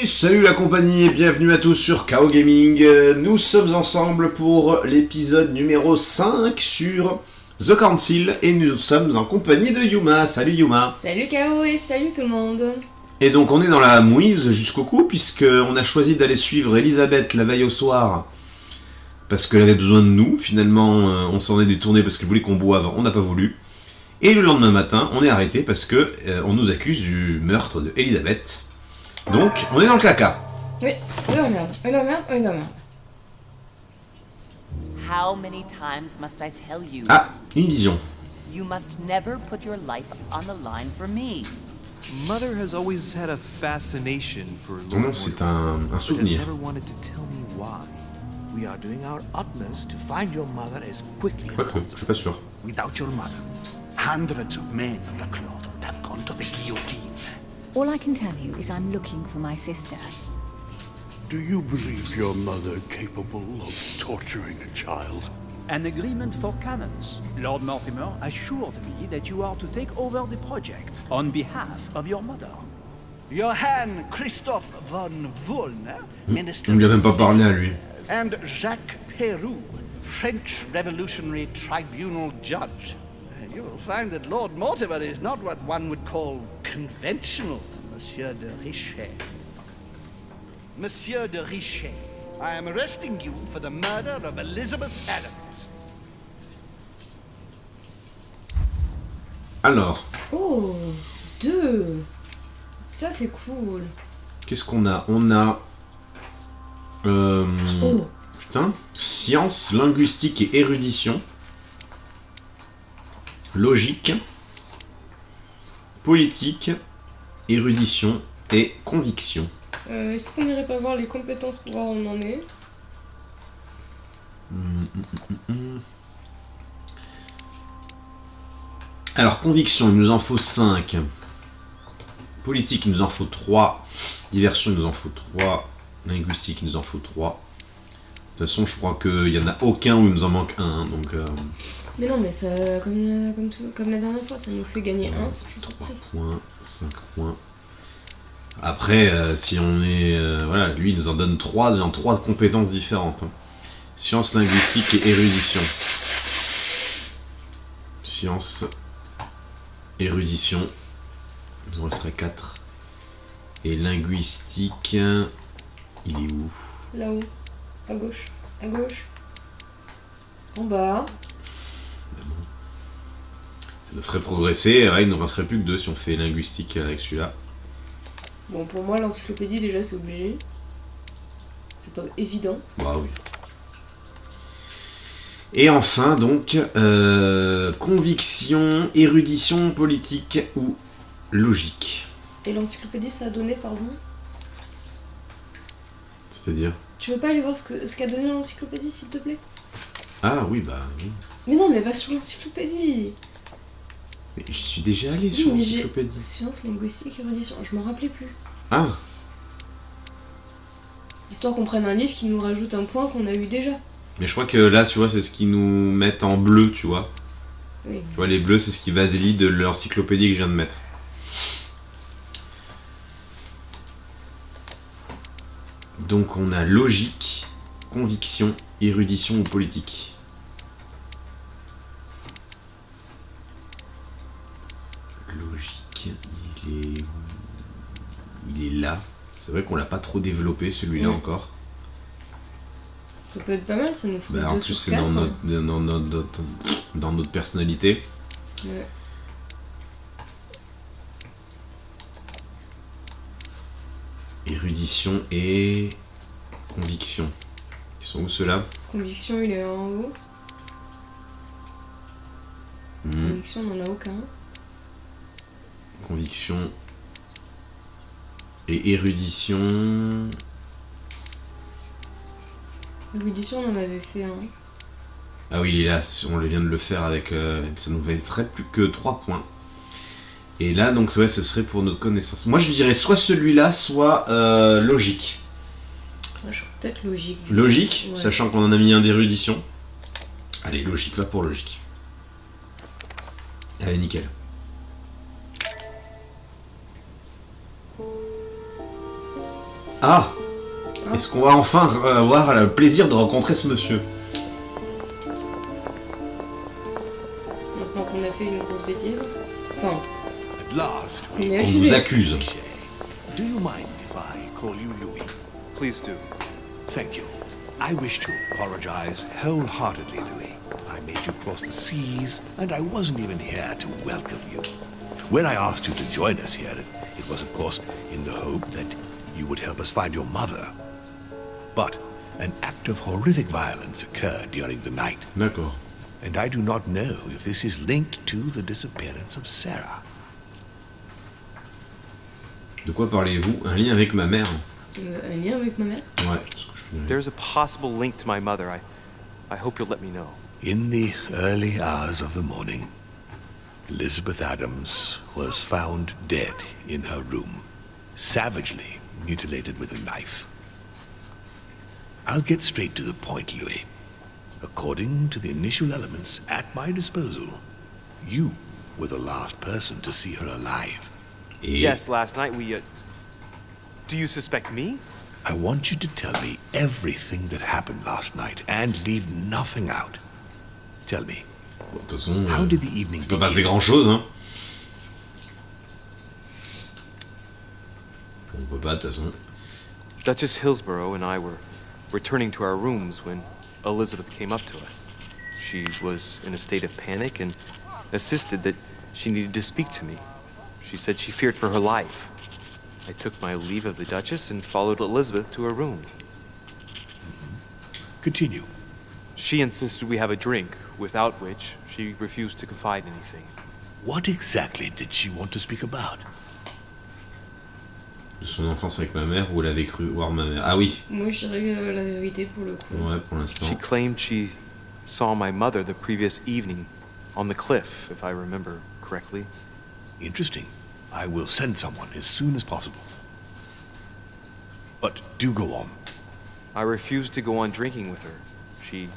salut la compagnie et bienvenue à tous sur KO Gaming. Nous sommes ensemble pour l'épisode numéro 5 sur The Council et nous sommes en compagnie de Yuma. Salut Yuma. Salut KO et salut tout le monde. Et donc on est dans la mouise jusqu'au cou puisqu'on a choisi d'aller suivre Elisabeth la veille au soir parce qu'elle avait besoin de nous. Finalement on s'en est détourné parce qu'elle voulait qu'on boive, on n'a pas voulu. Et le lendemain matin on est arrêté parce que on nous accuse du meurtre de Elisabeth. Donc, on est dans le caca. Oui, oh merde, oh merde, oh merde. How many times must I tell you? Ah, une vision. You must never put your life on the line for me. Mother has always had a fascination for Non, c'est un souvenir. never wanted to tell me why. We are doing our utmost to find your mother as quickly as Quoique, possible. je suis pas sûr. Without your mother, hundreds of men of the cloth would have gone to the guillotine. All I can tell you is I'm looking for my sister. Do you believe your mother capable of torturing a child? An agreement for cannons. Lord Mortimer assured me that you are to take over the project on behalf of your mother. Johann Christoph von Wollner, Minister On lui a même pas parlé à lui. and Jacques Peroux, French Revolutionary Tribunal Judge. You will find that Lord Mortimer is not what one would call conventional, Monsieur de Richet. Monsieur de Richet, I am arresting you for the murder of Elizabeth Adams. Alors, Oh, 2. Ça c'est cool. qu'est-ce qu'on a? On a... Oh. Putain. Science, linguistique et érudition. Logique. Politique. Érudition et conviction. Est-ce qu'on irait pas voir les compétences pour voir où on en est? Alors, conviction, il nous en faut 5. Politique, il nous en faut 3. Diversion, il nous en faut 3. Linguistique, il nous en faut 3. De toute façon, je crois qu'il n'y en a aucun où il nous en manque un. Donc, Mais non, mais ça, comme la dernière fois, ça nous fait gagner 1, c'est toujours 3 prêt. points, 5 points. Après, si on est... voilà, lui, il nous en donne 3 dans 3 compétences différentes. Hein. Science, linguistique et érudition. Science, érudition. Il nous resterait 4. Et linguistique, il est où? Là-haut, à gauche, à gauche. En bas. Ça nous ferait progresser. Ouais, il ne nous resterait plus que 2 si on fait linguistique avec celui-là. Bon, pour moi, l'encyclopédie, déjà, c'est obligé. C'est pas évident. Bah oui. Et enfin, donc, conviction, érudition, politique ou logique. Et l'encyclopédie, ça a donné, pardon? C'est-à-dire? Tu veux pas aller voir ce qu'a donné l'encyclopédie, s'il te plaît? Ah oui, bah oui. Mais non, mais va sur l'encyclopédie! Mais j'y suis déjà allé Oui, sur mais l'encyclopédie. Science, linguistique, érudition, je m'en rappelais plus. Ah, Histoire qu'on prenne un livre qui nous rajoute un point qu'on a eu déjà. mais je crois que là, tu vois, c'est ce qu'ils nous mettent en bleu, tu vois. Oui. Tu vois, les bleus, c'est ce qui valide l'encyclopédie que je viens de mettre. Donc on a logique, conviction, érudition ou politique. Logique, il est là. C'est vrai qu'on l'a pas trop développé celui-là encore. Ça peut être pas mal, ça nous ferait Bah, en 2 plus sur c'est 4. dans notre personnalité. Ouais. Érudition et conviction. Ils sont où ceux-là? Conviction, il est en haut. Conviction, on n'en a aucun. Conviction et érudition. L'érudition, on en avait fait un. Ah oui, il est là, on vient de le faire avec... ça nous laisserait plus que 3 points. Et là, donc, ouais, ce serait pour notre connaissance. Moi, je dirais soit celui-là, soit logique. Moi, je peut-être logique. Logique, Ouais. sachant qu'on en a mis un d'érudition. Allez, logique, va pour logique. Allez, nickel. Ah, est-ce qu'on va enfin avoir le plaisir de rencontrer ce monsieur? Maintenant qu'on a fait une grosse bêtise. Enfin, At last, on est On accusé. vous accuse. do you mind if I call you Louis? Please do. Thank you. I wish to apologize wholeheartedly, Louis. I made you cross the seas, and I wasn't even here to welcome you. When I asked you to join us here, it was, of course, in the hope that you would help us find your mother. But an act of horrific violence occurred during the night, D'accord. and I do not know if this is linked to the disappearance of Sarah. De quoi parlez-vous? Un lien avec ma mère? Un lien avec ma mère? Ouais. Parce que je... There's a possible link to my mother. I hope you'll let me know. In the early hours of the morning, Elizabeth Adams was found dead in her room, savagely mutilated with a knife. I'll get straight to the point, Louis. According to the initial elements at my disposal, you were the last person to see her alive. Et... Yes, last night we, Do you suspect me? I want you to tell me everything that happened last night and leave nothing out. Tell me, Bon, de toute façon, how did the evening ça peut passer begin? grand-chose, hein. On peut pas, de toute façon. Duchess Hillsborough and I were returning to our rooms when Elizabeth came up to us. She was in a state of panic and insisted that she needed to speak to me. She said she feared for her life. I took my leave of the Duchess and followed Elizabeth to her room. Continue. She insisted we have a drink, without which she refused to confide anything. What exactly did she want to speak about? De son enfance avec ma mère, ou elle avait cru voir ma mère. Ah oui. Moi, je dirais la vérité pour le coup. Ouais, pour l'instant. She claimed she saw my mother the previous evening on the cliff, if I remember correctly. Interesting. I will send someone as soon as possible. But do go on. I refused to go on drinking with her. She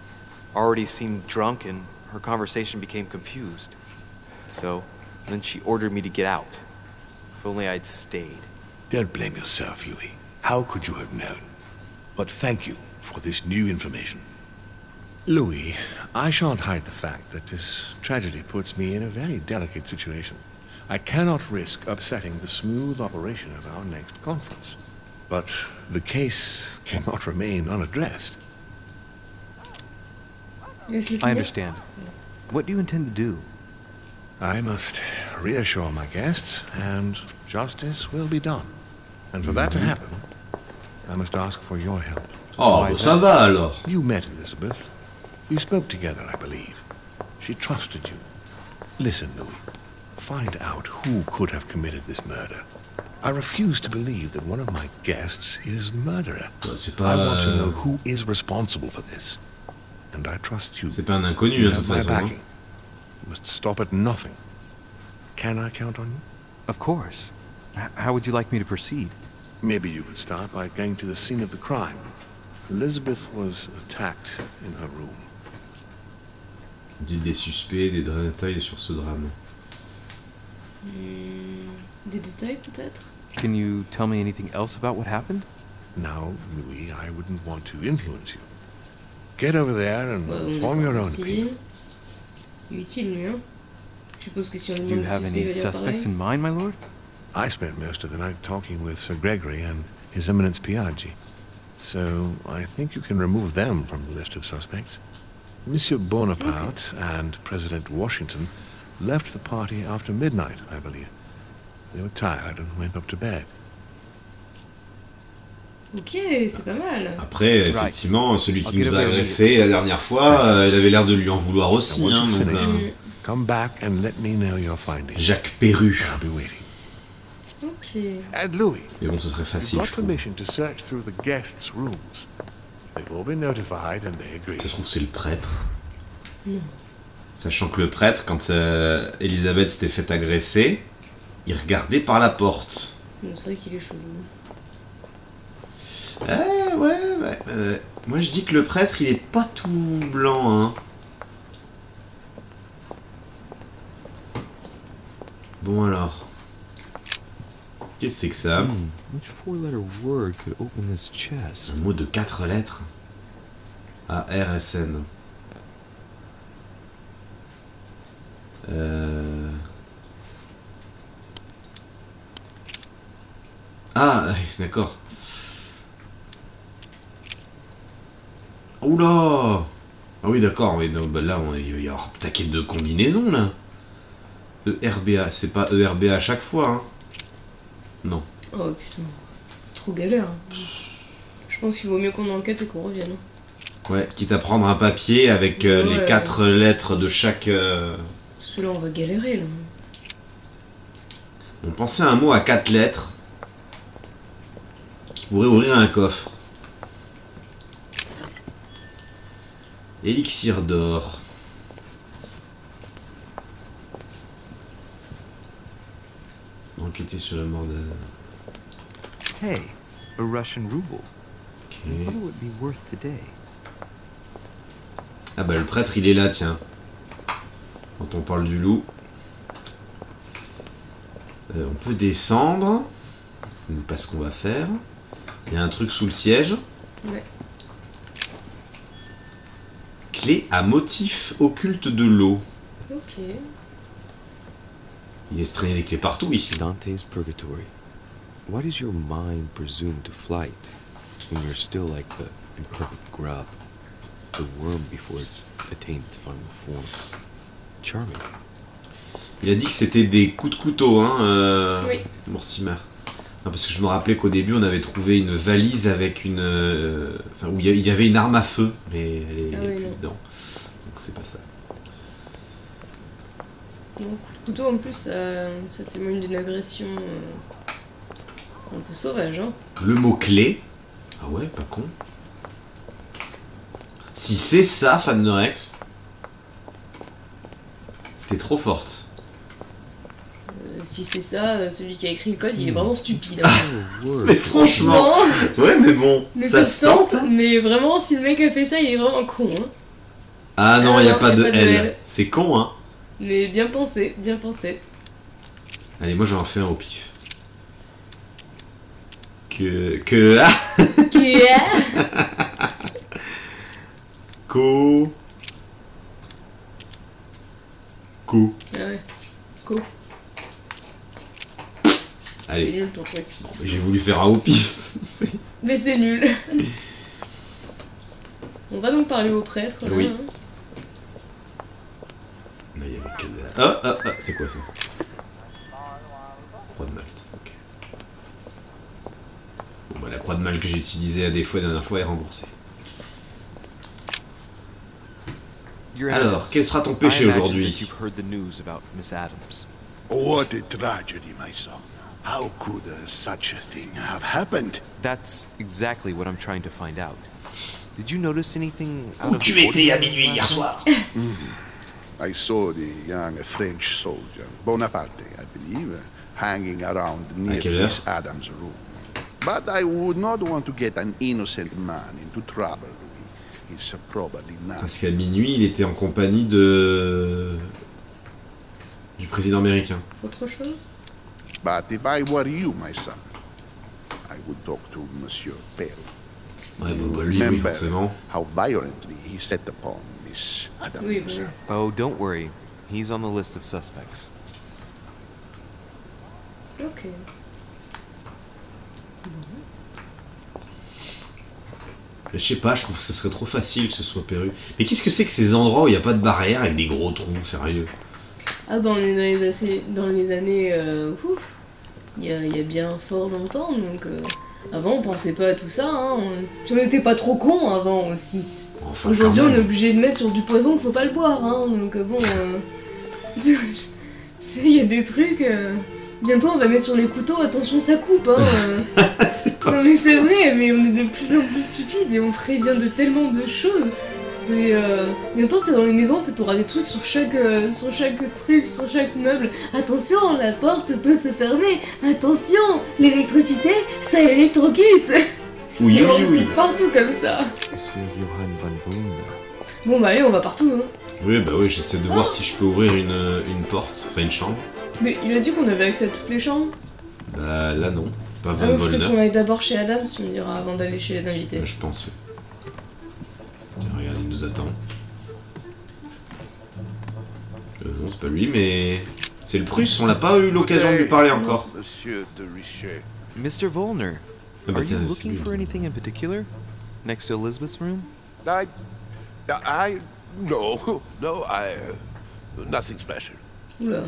already seemed drunk and her conversation became confused. So, then she ordered me to get out. If only I'd stayed. Don't blame yourself, Louis. How could you have known? But thank you for this new information. Louis, I shan't hide the fact that this tragedy puts me in a very delicate situation. I cannot risk upsetting the smooth operation of our next conference. But the case cannot remain unaddressed. Laisse-le I finir. understand. What do you intend to do? I must reassure my guests, and justice will be done. And for that to happen, I must ask for your help. Oh, bah, ça va alors. You met Elizabeth. You spoke together, I believe. She trusted you. Listen, Louis. Find out who could have committed this murder. I refuse to believe that one of my guests is the murderer. Bah, c'est I pas. want to know who is responsible for this. And I trust you. C'est pas un inconnu, You hein, de have toute my façon. hein. backing. You must stop at nothing. Can I count on you? Of course. How would you like me to proceed? Maybe you could start by going to the scene of the crime. Elizabeth was attacked in her room. Dites des suspects, des détails sur ce drame. Des détails peut-être? Can you tell me anything else about what happened? Now, Louis, I wouldn't want to influence you. Get over there and Ouais, form your own merci. opinion. Il est utile lui, hein? Je suppose que si on Do demande you have si any il va dire suspects in pareil. mind, my lord? I spent most of the night talking with Sir Gregory and His Eminence Piaggi, so I think you can remove them from the list of suspects. Monsieur Bonaparte and President Washington left the party after midnight, I believe. They were tired and went up to bed. Ok, c'est pas mal. Après, effectivement, celui I'll qui get nous a over it agressé la dernière fois, il avait l'air de lui en vouloir I aussi. want Hein, to donc, finish. Come back and let me know your findings. Jacques Perru. I'll be waiting. Ok. And Louis, Mais bon, ce serait you've facile, got je trouve. permission to search through the guests' rooms. They've all been notified and they agree. Ça se trouve, c'est le prêtre. Non. Sachant que le prêtre, quand Elisabeth s'était fait agresser, il regardait par la porte. Bon, c'est vrai qu'il est chelou. Ouais. Moi, je dis que le prêtre, il est pas tout blanc, hein. Bon alors. Qu'est-ce que c'est que ça? Which four-letter word could open this chest? Un mot de 4 lettres. A-R-S-N. Ah, d'accord. Oula! Ah oui, d'accord. Oui, bah là, il va y avoir un taquet de combinaisons, là. ERBA, c'est pas ERBA à chaque fois, hein. Non. Oh putain, trop galère. Je pense qu'il vaut mieux qu'on enquête et qu'on revienne. Ouais, quitte à prendre un papier avec les 4 lettres de chaque... Celui-là, on va galérer, là. On pensait à un mot à 4 lettres qui pourrait ouvrir un coffre. Élixir d'or. Enquêter sur la mort de... Hey, a Russian ruble. Ok. What would it be worth today? Ah bah le prêtre il est là, tiens. Quand on parle du loup. On peut descendre. Ce n'est pas ce qu'on va faire. Il y a un truc sous le siège. Ouais. Clé à motif occulte de l'eau. Ok. Il laisse traîner des clés partout ici. Dante's Purgatory. Why does your mind presume to flight when you're still like the imperfect grub, the worm before it's attained its final form? Charming. Il a dit que c'était des coups de couteau, hein, Oui. Mortimer. Non, parce que je me rappelais qu'au début on avait trouvé une valise avec une... enfin, où il y avait une arme à feu, mais elle est Ah oui, plus non. dedans. Donc c'est pas ça. Donc, couteau en plus, ça témoigne d'une agression un peu sauvage, hein. Le mot-clé. Ah ouais, pas con. Si c'est ça, fan de Rex, t'es trop forte. Si c'est ça, celui qui a écrit le code, il est vraiment stupide. Hein. Mais franchement... Ouais, mais bon, Mais ça se tente. Mais vraiment, si le mec a fait ça, il est vraiment con. Hein. Ah non, il n'y a non, pas y a de pas de L. L. C'est con, hein. Mais bien pensé, bien pensé. Allez, moi j'en fais un au pif. Ah Qui est Co. Ah ouais. Co. C'est Allez. nul ton truc. Bon, j'ai voulu faire un au pif. Mais c'est nul. On va donc parler au prêtre. Là, Oui. hein. Là, il y avait que dalle. Ah, c'est quoi ça? Croix de Malte, ok. Bon, bah, la croix de Malte que j'ai utilisée à des fois la dernière fois est remboursée. Alors, quel sera ton péché aujourd'hui? You've heard the news about Miss Adams. What a tragedy, my son. How could such a thing have happened? That's exactly what I'm trying to find out. Did you notice anything out Où of tu the étais à ordinary minuit hier last soir? I saw the young French soldier, Bonaparte, I believe, hanging around near quelle heure? Miss Adams' room. But I would not want to get an innocent man into trouble. He's probably not. Parce qu'à minuit, il était en compagnie de... du président américain. Autre chose? But if I were you, my son, I would talk to Monsieur Perry. Ouais, bah, lui, oui, Remember forcément. how violently he set upon Miss Adams. Oui, oui. Oh, don't worry. He's on the list of suspects. Ok. Mais je sais pas, je trouve que ce serait trop facile que ce soit Perru. Mais qu'est-ce que c'est que ces endroits où il n'y a pas de barrière avec des gros trous, sérieux? Ah bah on est dans les années... ouf, il y a bien fort longtemps, donc... avant on pensait pas à tout ça, hein. On n'était pas trop cons avant aussi. Enfin, Aujourd'hui quand on est même. obligé de mettre sur du poison qu'il faut pas le boire, hein. Donc bon... tu sais, il y a des trucs... Bientôt on va mettre sur les couteaux, attention ça coupe, hein. C'est pas... Non mais c'est vrai, mais on est de plus en plus stupides et on prévient de tellement de choses. Bientôt t'es dans les maisons, t'auras des trucs sur chaque truc, sur chaque meuble. Attention, la porte peut se fermer. Attention, l'électricité, ça électrocute. Oui, Et oui, on oui. dit partout comme ça. Monsieur Johann von Wunda. Bon bah allez, on va partout, hein. Oui, bah oui, j'essaie de voir si je peux ouvrir une porte, enfin une chambre. Mais il a dit qu'on avait accès à toutes les chambres. Bah là non, pas Ah Van oui, peut-être qu'on Volner. aille d'abord chez Adam, tu me diras, avant d'aller chez les invités. Je pense. Oui. Tiens, regarde, il nous attend. Non, c'est pas lui, mais... C'est le Prusse, on n'a pas eu l'occasion de lui parler encore. Monsieur de Richer. Mr. Volner, Ah bah are you tiens, c'est looking lui. for anything in particular? Next to Elizabeth's room? Nothing special. Oula.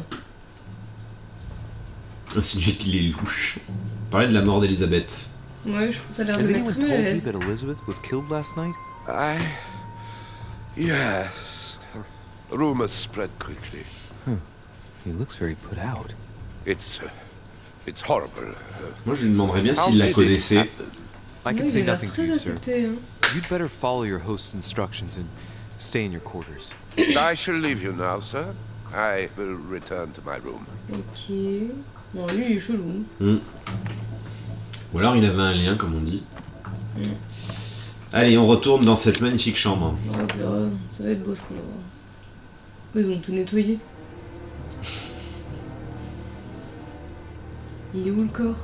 Insinué qu'il est louche. On parlait de la mort d'Elisabeth. Ouais, je pense que ça a l'air de Has mettre anyone très mal à told you l'aise. that Elizabeth was killed last night? Yes. Rumors spread quickly. He looks very put out. It's horrible. Moi, je lui demanderais bien How s'il la did it connaissait. happen? I Ouais, can il say a l'air nothing to très you, sir. affecté. Hein. You'd better follow your host's instructions and stay in your quarters. I shall leave you now, sir. I will return to my room. Ok. Bon, lui, il est chelou. Ou alors il avait un lien, comme on dit. Allez, on retourne dans cette magnifique chambre. On verra. Ça va être beau ce qu'on va voir. Oh, ils ont tout nettoyé. Il est où le corps?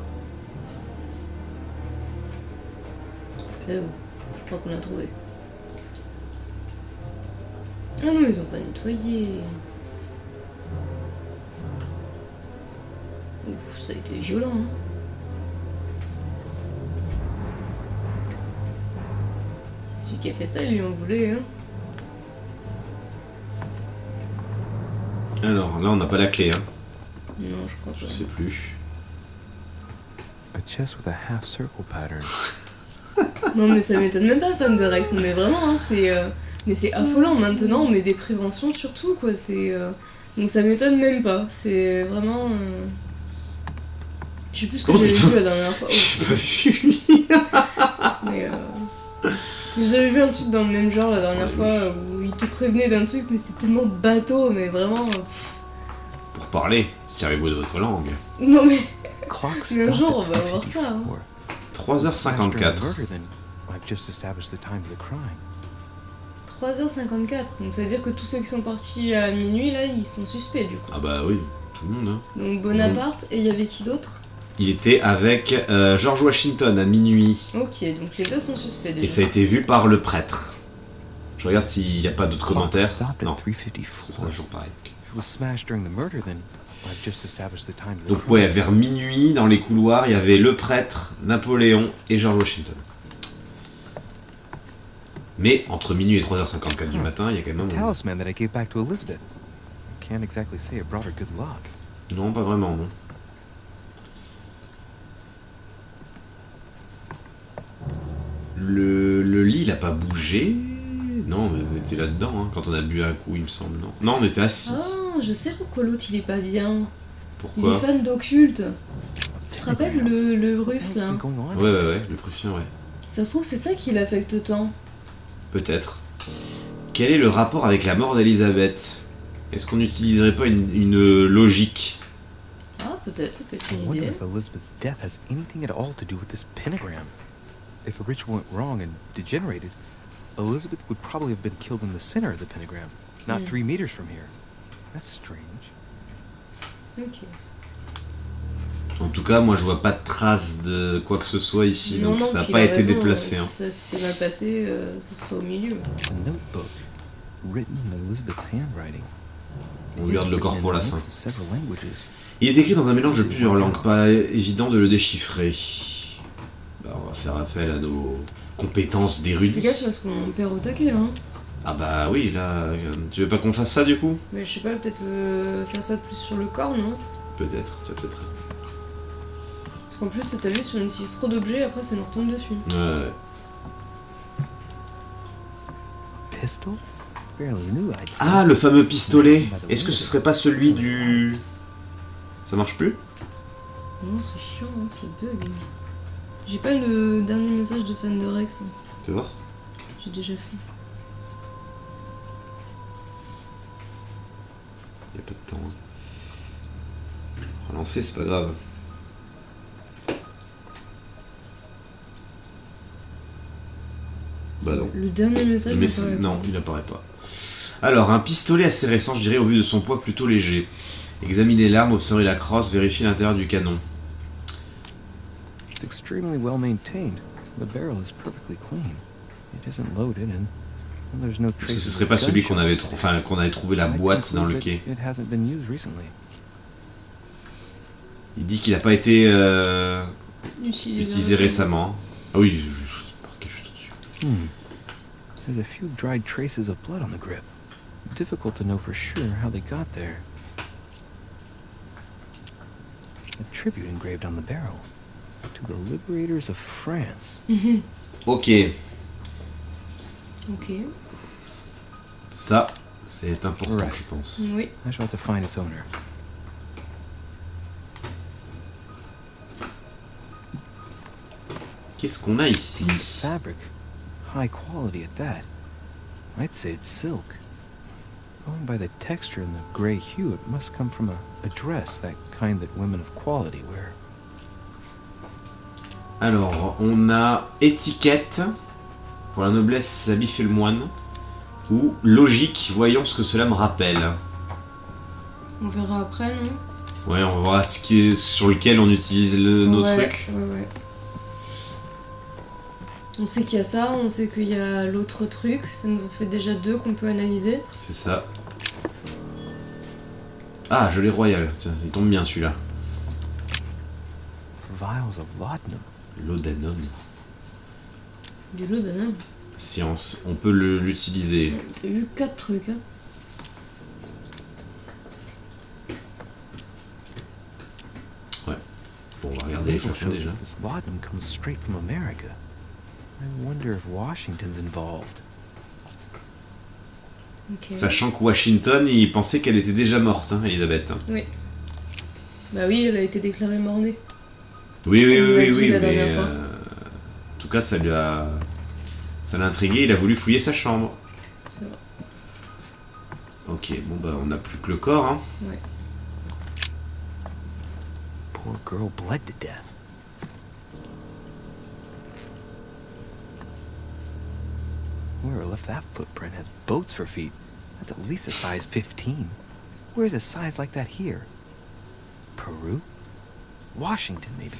Ah bon, je crois qu'on l'a trouvé. Ah non, ils ont pas nettoyé. Ouf, ça a été violent, hein. Celui qui a fait ça, il lui en voulait, hein. Alors, là, on n'a pas la clé, hein. Non, je crois Je pas. sais plus. A chest with a half circle pattern. Non mais ça m'étonne même pas, fan de Rex, non mais vraiment, hein, c'est... Mais c'est affolant, maintenant on met des préventions surtout, quoi, c'est... Donc ça m'étonne même pas, c'est vraiment... Je sais plus ce que Oh, j'avais putain. vu la dernière fois. J'ai pas vu. Mais j'avais vu un truc dans le même genre la dernière Ça fois, où il te prévenait d'un truc, mais c'était tellement bateau, mais vraiment... Pour parler, servez-vous de votre langue. Non mais... Clock Mais un stopped jour, at on va voir ça, hein. 2:54. Smashed during the 3h54. murder, then I've just established the time of the crime. 3h54, donc ça veut dire que tous ceux qui sont partis à minuit, là, ils sont suspects, du coup. Ah bah oui, tout le monde, hein. Donc Bonaparte, et il y avait qui d'autre? Il était avec George Washington à minuit. Ok, donc les deux sont suspects déjà. Et ça a été vu par le prêtre. Je regarde s'il n'y a pas d'autres Clock commentaires. stopped Non, at 3:54. ce sera toujours pareil. If it was smashed during the murder, then I've just established the time of the Donc crime. ouais, vers minuit, dans les couloirs, il y avait le prêtre, Napoléon et George Washington. Mais entre minuit et 3h54 du matin, il y a quand The même... talisman that I gave back to Elizabeth. Can't exactly say it brought her good luck. Non, pas vraiment, non. Le lit, il a pas bougé. Non, mais vous étiez là-dedans, hein, quand on a bu un coup, il me semble, non. Non, on était assis. Ah, je sais pourquoi l'autre il est pas bien. Il est Pourquoi? fan d'occulte. Tu te rappelles le russe What's là? been going on? Ouais, le Prussien, ouais. Ça se trouve, c'est ça qui l'affecte tant. Peut-être. Quel est le rapport avec la mort d'Elisabeth? Est-ce qu'on n'utiliserait pas une logique? Ah, peut-être, ça peut être I une wonder idée. if Elizabeth's death has anything at all to do with this pentagram. If a ritual went wrong and degenerated, Elizabeth would probably have been killed in the center of the pentagram, not 3 meters from here. That's strange. Ok. En tout cas, moi je vois pas de traces de quoi que ce soit ici, Non, donc non, ça n'a puis pas il a été raison, déplacé. Si Hein. ça s'était mal passé, ce serait au milieu. A notebook, written in Elizabeth's handwriting. On garde le corps pour la fin. It is written in several languages. Il est écrit dans un mélange de plusieurs langues, pas évident de le déchiffrer. Bah, on va faire appel à nos compétences Fais d'érudit. gaffe parce qu'on perd au taquet, hein. Ah bah oui, là, tu veux pas qu'on fasse ça du coup? Mais je sais pas, peut-être faire ça plus sur le corps, non? Peut-être, tu as peut-être raison. Parce qu'en plus, t'as vu, si on utilise trop d'objets, après ça nous retombe dessus. Ouais. Pistol? Fairly new, I'd say. Ah, le fameux pistolet. Est-ce que ce serait pas celui du... Ça marche plus? Non, c'est chiant, hein, c'est bug. J'ai pas le dernier message de fan de Rex. Tu vois? J'ai déjà fait. Y'a pas de temps. Hein. Relancer, c'est pas grave. Bah non. Le dernier message, Mais m'apparaît pas. non, il apparaît pas. Alors, un pistolet assez récent, je dirais, au vu de son poids plutôt léger. Examinez l'arme, observez la crosse, vérifiez l'intérieur du canon. extremely well maintained. The barrel is perfectly clean. It isn't loaded and there's no Est-ce que traces ce of serait pas celui qu'on avait, gunshot. qu'on avait trouvé la I boîte dans le conclude quai? that It hasn't been used recently. Il dit qu'il n'a pas été utilisé récemment. Ah oui, je marqué juste au-dessus. There's a few dried traces of blood on the grip. Difficult to know for sure how they got there. A tribute engraved on the barrel to the liberators of France. Ok, Ok. ça, c'est important, Right. je pense. Oui. I shall have to find its owner. Qu'est-ce qu'on a ici? Fabric, high quality at that. I'd say it's silk. Going by the texture and the gray hue, it must come from a dress, that kind that women of quality wear. Alors, on a étiquette, pour la noblesse, s'habille fait le moine, ou logique, voyons ce que cela me rappelle. On verra après, non? Ouais, on va voir ce qui est, sur lequel on utilise nos Ouais, trucs. ouais. On sait qu'il y a ça, on sait qu'il y a l'autre truc, ça nous en fait déjà 2 qu'on peut analyser. C'est ça. Ah, gelée royale, tiens, il tombe bien celui-là. Vials of laudanum. Laudanum. Du lot d'un Science, on peut l'utiliser. T'as vu 4 trucs, hein. Bon, on va regarder les Label flacons shows déjà. that this laudanum comes straight from America. I wonder if Washington's involved. Ok. Sachant que Washington, il pensait qu'elle était déjà morte, hein, Elisabeth. Oui. Bah oui, elle a été déclarée mort-née. Oui, On l'a dit la mais dernière fois. en tout cas, ça l'a intrigué. Il a voulu fouiller sa chambre. C'est vrai. Ok, bon bah on n'a plus que le corps. Hein. Ouais. Poor girl bled to death. Whoever left that footprint has boats for feet. That's at least a size 15. Where's a size like that here? Peru? Washington, maybe.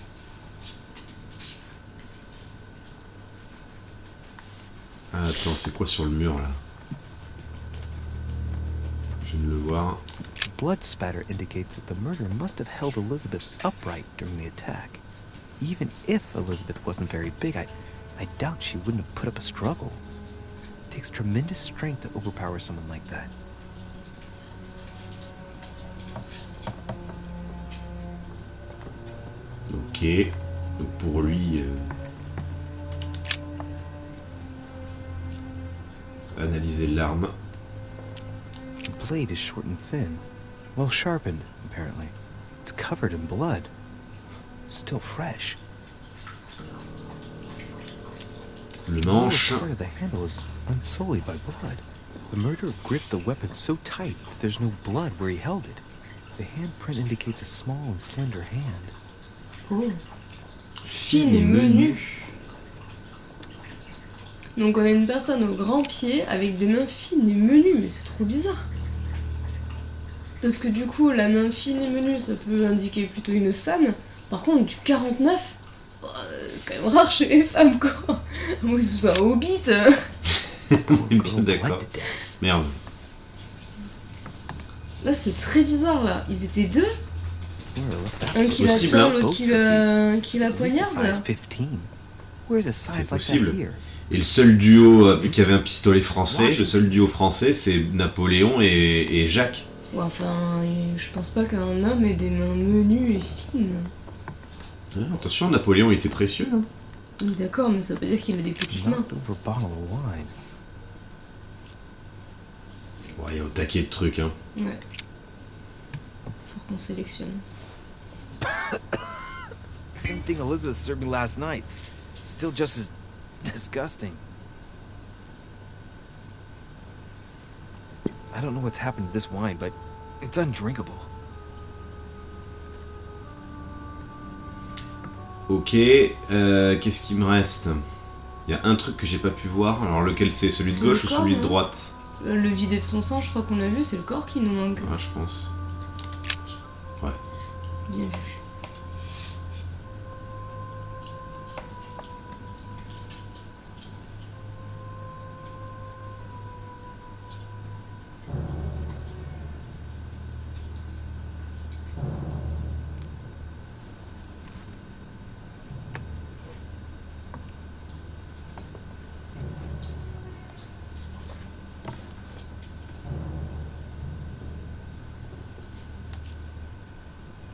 Ah, attends, c'est quoi sur le mur là? Je viens de le voir. Blood spatter indicates that the murderer must have held Elizabeth upright during the attack. Even if Elizabeth wasn't very big, I doubt she wouldn't have put up a struggle. It takes tremendous strength to overpower someone like that. Ok, donc pour lui, analyser l'arme. The blade is short and thin, well sharpened, apparently. It's covered in blood. Still fresh. Le The manche. part of the handle is unsullied by blood. The murderer gripped the weapon so tight that there's no blood where he held it. The handprint indicates a small and slender hand. Oh. Fine et menue. Donc on a une personne au grand pied avec des mains fines et menues, mais c'est trop bizarre. Parce que du coup, la main fine et menue, ça peut indiquer plutôt une femme. Par contre, du 49, c'est quand même rare chez les femmes, quoi. Moi, que ce soit un hobbit. On est bien d'accord. Merde. Là, c'est très bizarre, là. Ils étaient 2. Un qui la possible, tient, hein. l'autre qui la At least a size poignarde. 15. Where's a C'est size like that possible. here? Et le seul duo, vu qu'il y avait un pistolet français, le seul duo français, c'est Napoléon et Jacques. Ouais, enfin, je pense pas qu'un homme ait des mains menues et fines. Ouais, attention, Napoléon était précieux. Hein. Oui, d'accord, mais ça veut pas dire qu'il a des petites mains. Knocked over a bottle of wine. Ouais, il y a au taquet de trucs. Hein. Ouais. Faut qu'on sélectionne. Same thing Elizabeth served me last night. Still just as disgusting. I don't know what's happened to this wine, but it's undrinkable. Ok, qu'est-ce qu'il me reste? Il y a un truc que j'ai pas pu voir. Alors lequel c'est? Celui de C'est gauche le ou corps, celui de hein. droite? Le vider de son sang, je crois qu'on l'a vu, c'est le corps qui nous manque. Ouais, je pense. Ouais. Bien vu.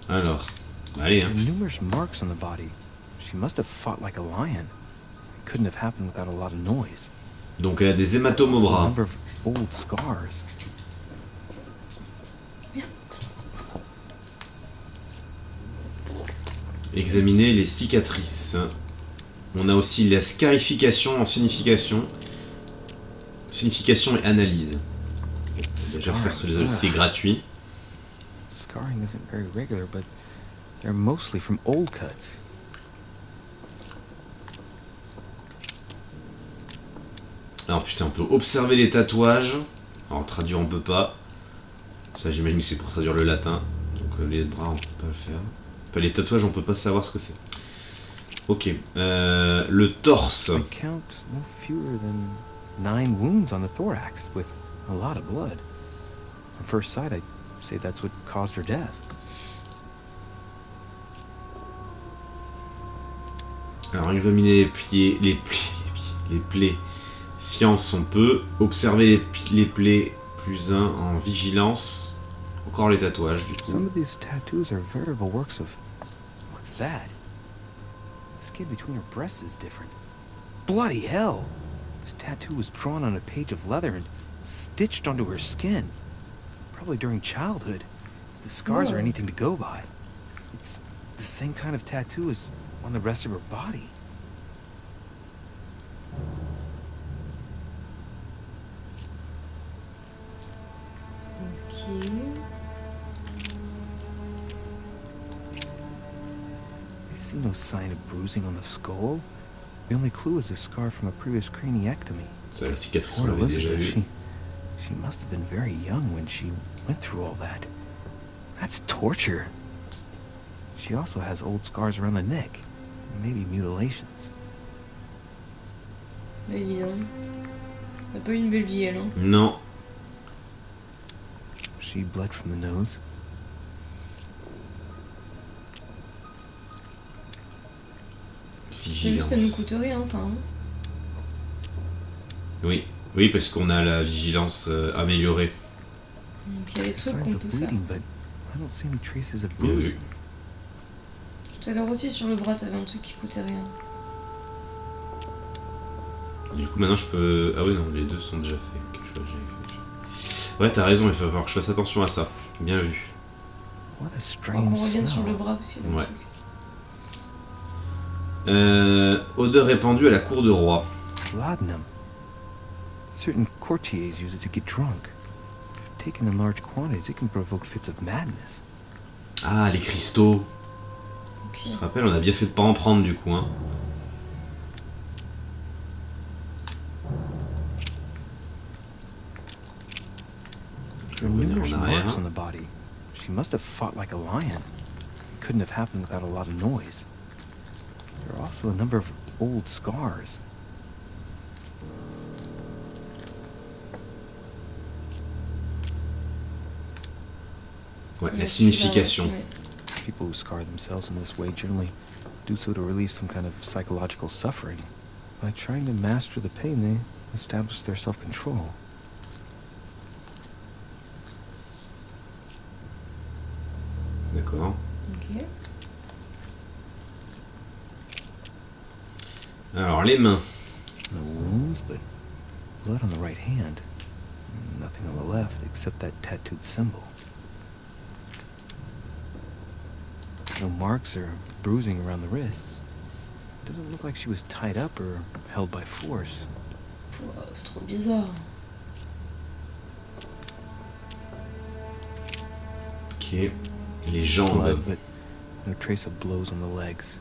Alors, allez, hein. There are numerous marks on the body. She must have fought like a lion. It couldn't have happened without a lot of noise. Donc elle a des hématomes au A bras. number of old scars. Examiner les cicatrices. On a aussi la scarification en signification. Signification et analyse. On va déjà faire ce qui est gratuit. Scarring isn't very regular, but they're mostly from old cuts. Alors putain, on peut observer les tatouages. Alors traduire on peut pas. Ça j'imagine que c'est pour traduire le latin. Donc les bras on peut pas le faire. Enfin les tatouages on peut pas savoir ce que c'est. Ok. Le torse. I count no fewer than 9 wounds on the thorax, with a lot of blood. On first sight, I'd say that's what caused her death. Alors examiner les plaies. Science on peut. Observer les plaies plus 1 en vigilance. Encore les tatouages du coup. Some of these tattoos are veritable works of... What's that? The skin between her breasts is different. Bloody hell! This tattoo was drawn on a page of leather and stitched onto her skin. Probably during childhood. If the scars are anything to go by. It's the same kind of tattoo as on the rest of her body. Ok. I see no sign of bruising on the skull. The only clue is a scar from a previous craniectomy. Ça, la cicatrice Poor on l'avait déjà Elizabeth, vue. she must have been very young when she went through all that. That's torture. She also has old scars around the neck, maybe mutilations. Bah dis donc. T'as pas eu une belle vie elle, hein. Non. She bled from the nose. T'as vu, ça nous coûte rien ça, hein. Oui, parce qu'on a la vigilance améliorée. Donc il y a des trucs Signs qu'on of peut faire. bleeding, but I don't see any traces of Bien bruising. vu. Tout à l'heure aussi sur le bras t'avais un truc qui coûtait rien. Du coup maintenant je peux... Ah oui non, les deux sont déjà faits. Quelque chose j'ai fait. Ouais t'as raison, il va falloir que je fasse attention à ça. Bien vu. What a On strange revient sur le smell. bras aussi. le Ouais. truc. Odeur répandue à la cour de roi. Laudanum. Certain courtiers use it to get drunk. If taken in large quantities, it can provoke fits of madness. Ah les cristaux. Ok. Tu te rappelles, on a bien fait de pas en prendre du coup hein. There are numerous en arrière. marks on the body. She must have fought like a lion. It couldn't have happened without a lot of noise. There are also a number of old scars. Ouais, la Ouais, signification. ouais. People who scar themselves in this way generally do so to release some kind of psychological suffering. By trying to master the pain, they establish their self-control. D'accord. Ok. Alors les mains. No wounds, but blood on the right hand. Nothing on the left except that tattooed symbol. No marks or bruising around the wrists. Doesn't look like she was tied up or held by force. Pouah, c'est trop bizarre. Ok. Les jambes. Blood, but no trace of blows on the legs.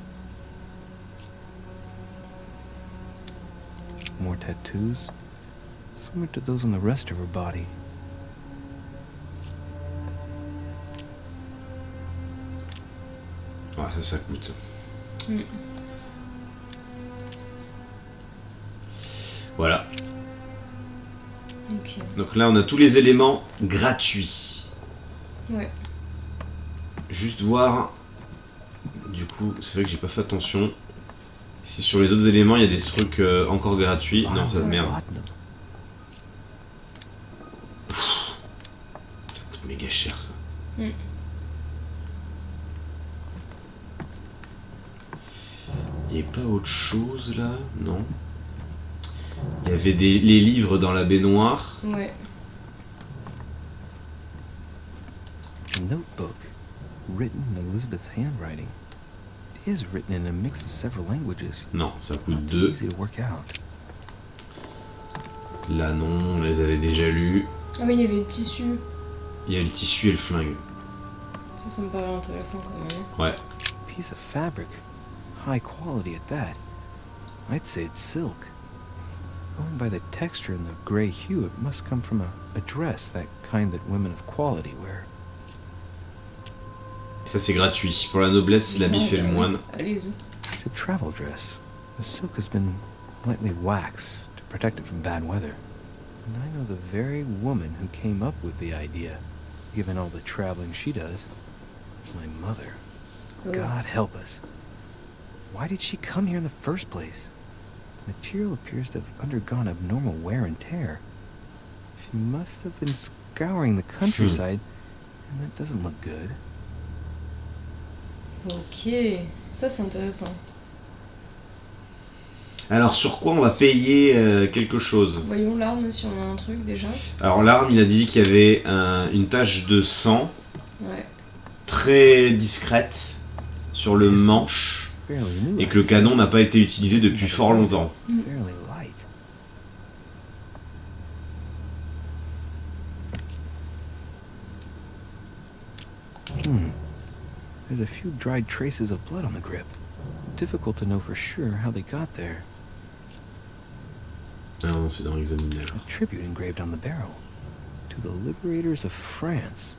More tattoos, similar to those on the rest of her body. Ah ça coûte. Mm. Voilà. Ok. Donc là on a tous les éléments gratuits. Ouais. Juste voir. Du coup, c'est vrai que j'ai pas fait attention. Si sur les autres éléments il y a des trucs encore gratuits. Non, ça merde. Ça coûte méga cher ça. Mm. Il n'y avait pas autre chose là? Non. Il y avait les livres dans la baignoire. Ouais. A notebook, written in Elizabeth's handwriting, is written in a mix of several languages. Non, ça coûte Not 2. easy to work out. Là non, on les avait déjà lus. Ah mais il y avait le tissu. Il y a le tissu et le flingue. Ça me paraît intéressant quand même. Ouais. Piece of fabric, high quality at that. I'd say it's silk. Going by the texture and the gray hue, it must come from a dress, that kind that women of quality wear. Et ça c'est gratuit. Pour la noblesse, l'habit fait le moine. Allez-y. It's a travel dress. The silk has been lightly waxed to protect it from bad weather. And I know the very woman who came up with the idea, given all the traveling she does. My mother. Oh. God help us. Why did she come here in the first place? The material appears to have undergone abnormal wear and tear. She must have been scouring the countryside, and that doesn't look good. Ok, ça c'est intéressant. Alors sur quoi on va payer quelque chose? Voyons l'arme si on a un truc déjà. Alors l'arme, il a dit qu'il y avait une tache de sang Ouais. très discrète sur le manche et que le canon n'a pas été utilisé depuis fort longtemps. Fairly light. There's a few dried traces of blood on the grip. Difficult to know for sure how they got there. Ah non, c'est dans l'examiner alors. A tribute engraved on the barrel. To the liberators of France.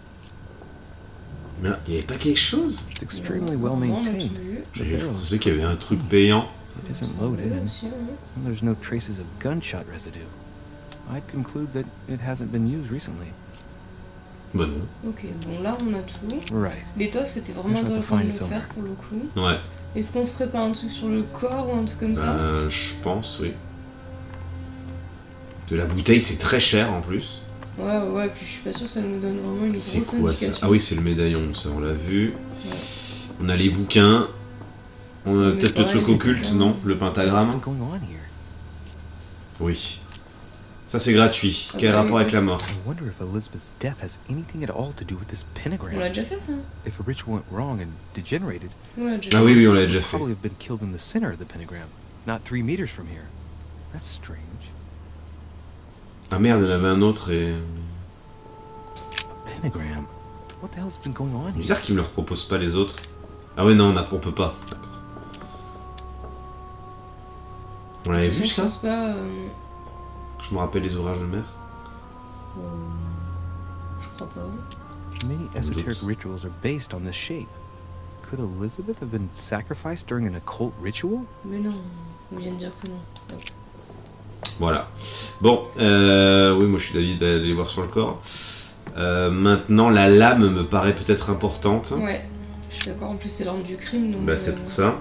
Mais là, il n'y avait pas quelque chose? It's extremely well Non, on a tout maintained. vu. The J'ai barrel pensé qu'il y avait un truc payant. it isn't loaded and Aussi, ouais. there's no traces of gunshot residue. I'd conclude that it hasn't been used recently. Bah non. Ok, bon là on a tout. Right. L'étoffe c'était vraiment Je vais te intéressant de find le somewhere. faire pour le coup. Ouais. Est-ce qu'on se ferait pas un truc sur le corps ou un truc comme ça? Je pense, oui. De la bouteille, c'est très cher en plus. Ouais, puis je suis pas sûre que ça nous donne vraiment une C'est grosse quoi ça? indication. Ah oui, c'est le médaillon, ça on l'a vu. Ouais. On a les bouquins. On a Mais peut-être le pareil, truc les occulte, bouquins. non? Le What's pentagramme. going on here? Oui. Ça c'est gratuit. Ah Quel bah, rapport oui. avec la mort? I wonder if Elizabeth's death has anything at all to do with this On pentagram. l'a déjà fait ça? If a ritual went wrong and degenerated, On l'a déjà Ah fait. oui, on l'a déjà she'd fait. probably have been killed in the center of the pentagram, not 3 meters from here. That's strange. Ah merde, il y en avait un autre et... A pentagram? What the hell's been going on here? Bizarre qu'ils me le reproposent pas les autres. Ah ouais, non, on peut pas. D'accord. On l'avait vu Je ça? pense pas. Je me rappelle les ouvrages de mère. Je crois pas. Many esoteric doute. rituals are based on this shape. Could Elizabeth have been sacrificed during an occult ritual? Mais non, on vient de dire que non. Ouais. Voilà. Bon, oui, moi je suis d'avis d'aller voir sur le corps. Maintenant, la lame me paraît peut-être importante. Ouais, je suis d'accord, en plus c'est l'arme du crime donc. Bah, c'est pour ça.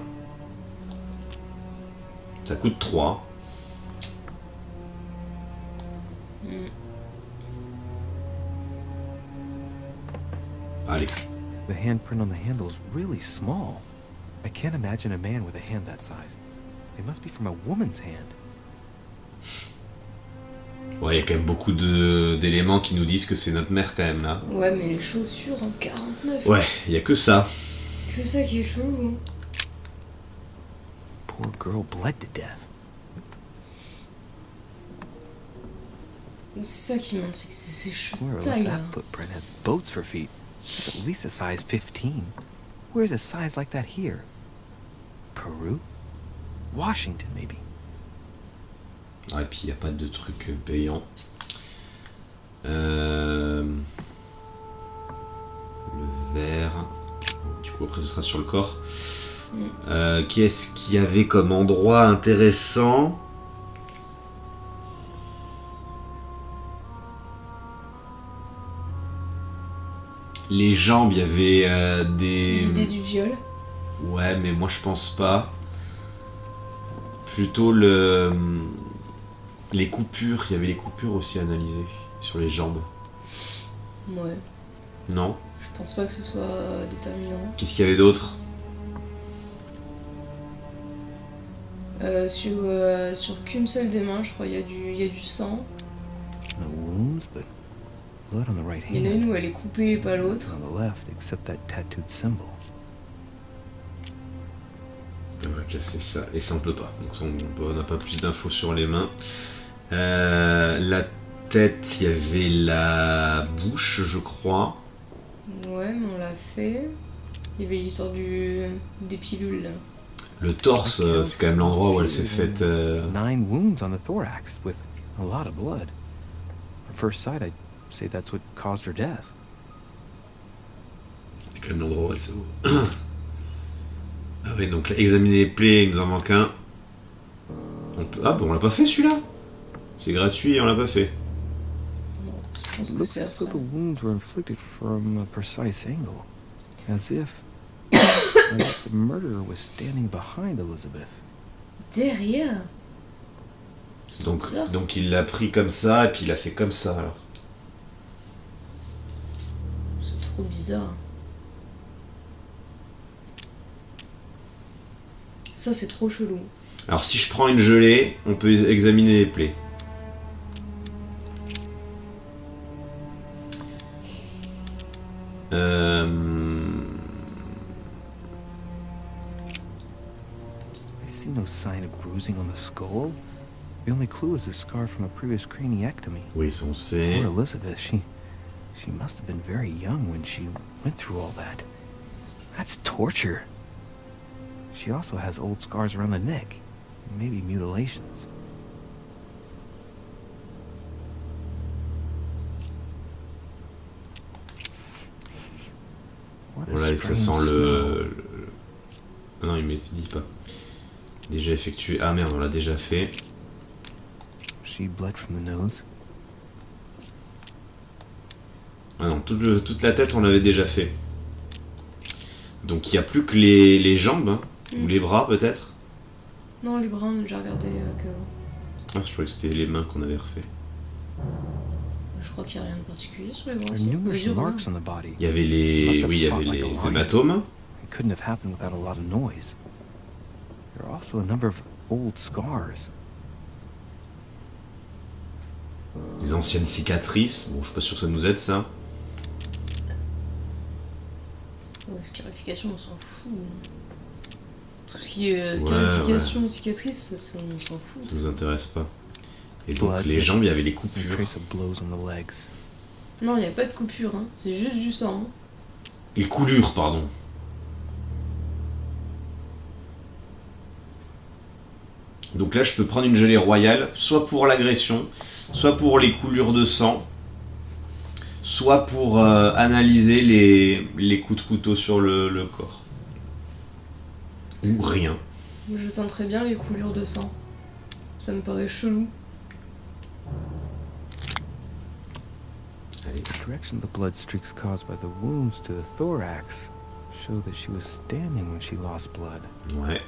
Ça coûte 3. Mm. Allez. The handprint on the handle is really small. I can't imagine a man with a hand that size. They must be from a woman's hand. Ouais, il y a quand même beaucoup d'éléments qui nous disent que c'est notre mère quand même là. Ouais, mais les chaussures en 49. Ouais, il y a que ça. Que ça qui est chaud. Poor girl bled to death. C'est ça qui m'intrigue, c'est ces choses Whoever tailles left là. that footprint has boats for feet. That's at least a size 15. Where's a size like that here? Peru? Washington, maybe. Ah, et puis il n'y a pas de truc payant. Le verre. Du coup, après, ce sera sur le corps. Qu'est-ce qu'il y avait comme endroit intéressant? Les jambes, il y avait des... L'idée du viol. Ouais, mais moi je pense pas. Plutôt les coupures, il y avait les coupures aussi analysées sur les jambes. Ouais, Non? je pense pas que ce soit déterminant. Qu'est-ce qu'il y avait d'autre? Sur qu'une seule des mains, je crois, il y a du sang. No wounds, but blood on the right Il y en a hand. une où elle est coupée et pas l'autre. On the left, except that tattooed symbol. Ouais, qui a fait ça. Et ça on peut pas. Donc ça, on n'a pas plus d'infos sur les mains. La tête, il y avait la bouche, je crois. Ouais, mais on l'a fait. Il y avait l'histoire des pilules là. Le torse, c'est quand même l'endroit où elle s'est faite. 9 wounds on the thorax, with a lot of blood. At first sight, I'd say that's what caused her death. C'est quand même l'endroit où elle s'est. Ah oui, donc là, examiner les plaies, il nous en manque un. Ah bon, on l'a pas fait celui-là. C'est gratuit et on l'a pas fait. Non, je pense It que looks c'est as though après. the wounds were inflicted from a precise angle, as if the murderer was standing behind Elizabeth. Derrière. Donc il l'a pris comme ça et puis il a fait comme ça alors. C'est trop bizarre. Ça, c'est trop chelou. Alors si je prends une gelée, on peut examiner les plaies. I see no sign of bruising on the skull. The only clue is a scar from a previous craniectomy. Oui, ça on sait. Poor Elizabeth, she must have been very young when she went through all that. That's torture. She also has old scars around the neck, maybe mutilations. What a Voilà, et ça strange sent smell. Ah non, il me dit pas. Déjà effectué. Ah merde, on l'a déjà fait. She bled from the nose. Ah non, toute la tête, on l'avait déjà fait. Donc il n'y a plus que les jambes, hein, ou les bras peut-être. Non, les bras, on a déjà regardé qu'avant. Ah, je croyais que c'était les mains qu'on avait refait. Je crois qu'il n'y a rien de particulier sur les bras. There are si. numerous Les yeux, marks rien. on the body. Il y avait She must les, have oui, il y fought avait like a les lion. hématomes. It couldn't have happened without a lot of noise. There are also a number of old scars. Les anciennes cicatrices. Bon, je suis pas sûr que ça nous aide ça. Scarification, on s'en fout. Tout ce qui est Ouais, scarification, cicatrice, on s'en fout. Ça nous intéresse pas. Et donc Blood. les jambes, il y avait les A coupures. trace of blows on the legs. Non, il n'y a pas de coupure, hein. C'est juste du sang. Hein. Les coulures, pardon. Donc là, je peux prendre une gelée royale, soit pour l'agression, soit pour les coulures de sang, soit pour analyser les coups de couteau sur le corps. Ou rien. Je tenterais bien les coulures de sang. Ça me paraît chelou. Allez. The direction of the blood streaks caused by the wounds to the thorax show that she was standing when she lost blood. Ouais.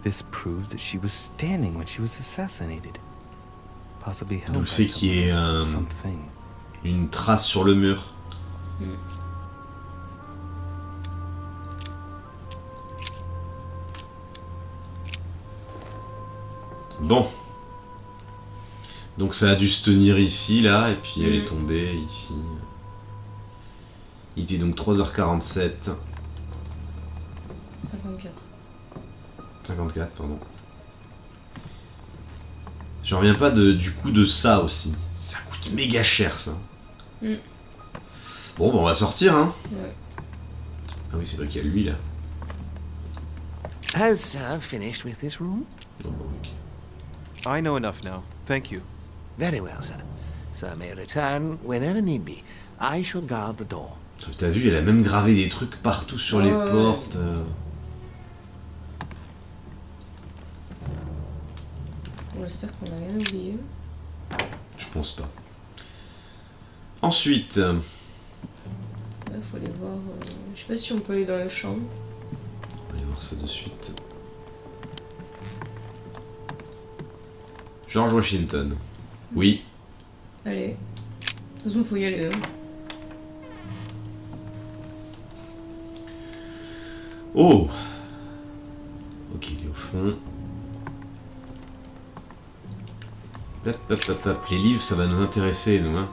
This proves that she was standing when she was assassinated. Possibly held D'où le by fait qu'il y ait something. une trace sur le mur. Bon. Donc ça a dû se tenir ici, là, et puis elle est tombée ici. Il était donc 3h47. 54. 54, pardon. Je reviens pas du coup de ça aussi. Ça coûte méga cher, ça. Bon, bah on va sortir, hein. Ouais. Ah oui, c'est vrai qu'il y a lui, là. Has Sir finished with this room? Oh, bah, ok. I know enough now. Thank you. Very well, sir. Sir may return whenever need be. I shall guard the door. T'as vu, elle a même gravé des trucs partout sur les Ouais. portes. Bon, j'espère qu'on a rien oublié. Je pense pas. Ensuite, Là, faut aller voir. Je sais pas si on peut aller dans la chambre. on va aller voir ça de suite. George Washington. Oui. Allez. De toute façon, faut y aller. Hein. Oh. Ok, il est au fond. Hop, hop, hop, hop. Les livres, ça va nous intéresser, nous, hein.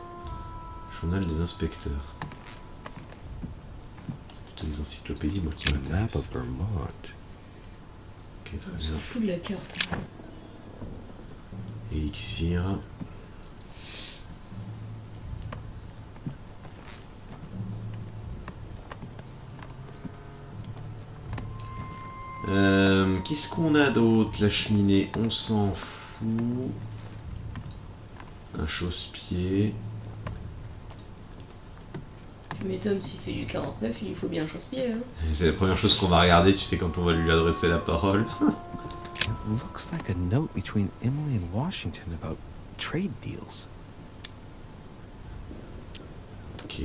Journal des inspecteurs. C'est plutôt les encyclopédies, moi, qui m'intéressent. Ok, très On bien. s'en fout de la carte. Élixir. Qu'est-ce qu'on a d'autre? La cheminée, on s'en fout. Un chausse-pied. Tu m'étonnes, s'il fait du 49, il lui faut bien un chausse-pied. Hein. C'est la première chose qu'on va regarder, tu sais, quand on va lui adresser la parole. It looks like a note between Emily and Washington about trade deals. Ok,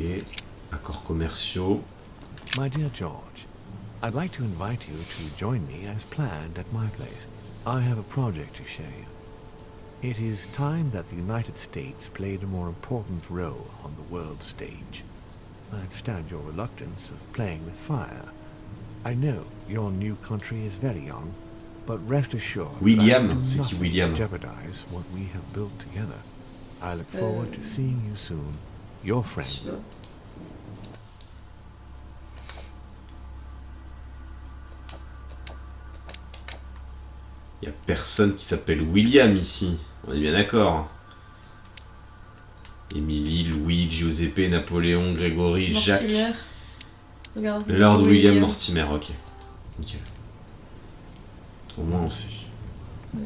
accords commerciaux. My dear George, I'd like to invite you to join me as planned at my place. I have a project to show you. It is time that the United States played a more important role on the world stage. I understand your reluctance of playing with fire. I know your new country is very young, but rest assured William, that I do c'est qui nothing William? to jeopardize what we have built together. I look forward to seeing you soon. Your Je friend. sais pas. Il y a personne qui s'appelle William ici. On est bien d'accord. Émilie, Louis, Giuseppe, Napoléon, Grégory, Jacques. Mortimer. Regarde. Lord William Mortimer, ok. Nickel. Au moins on sait. Ouais.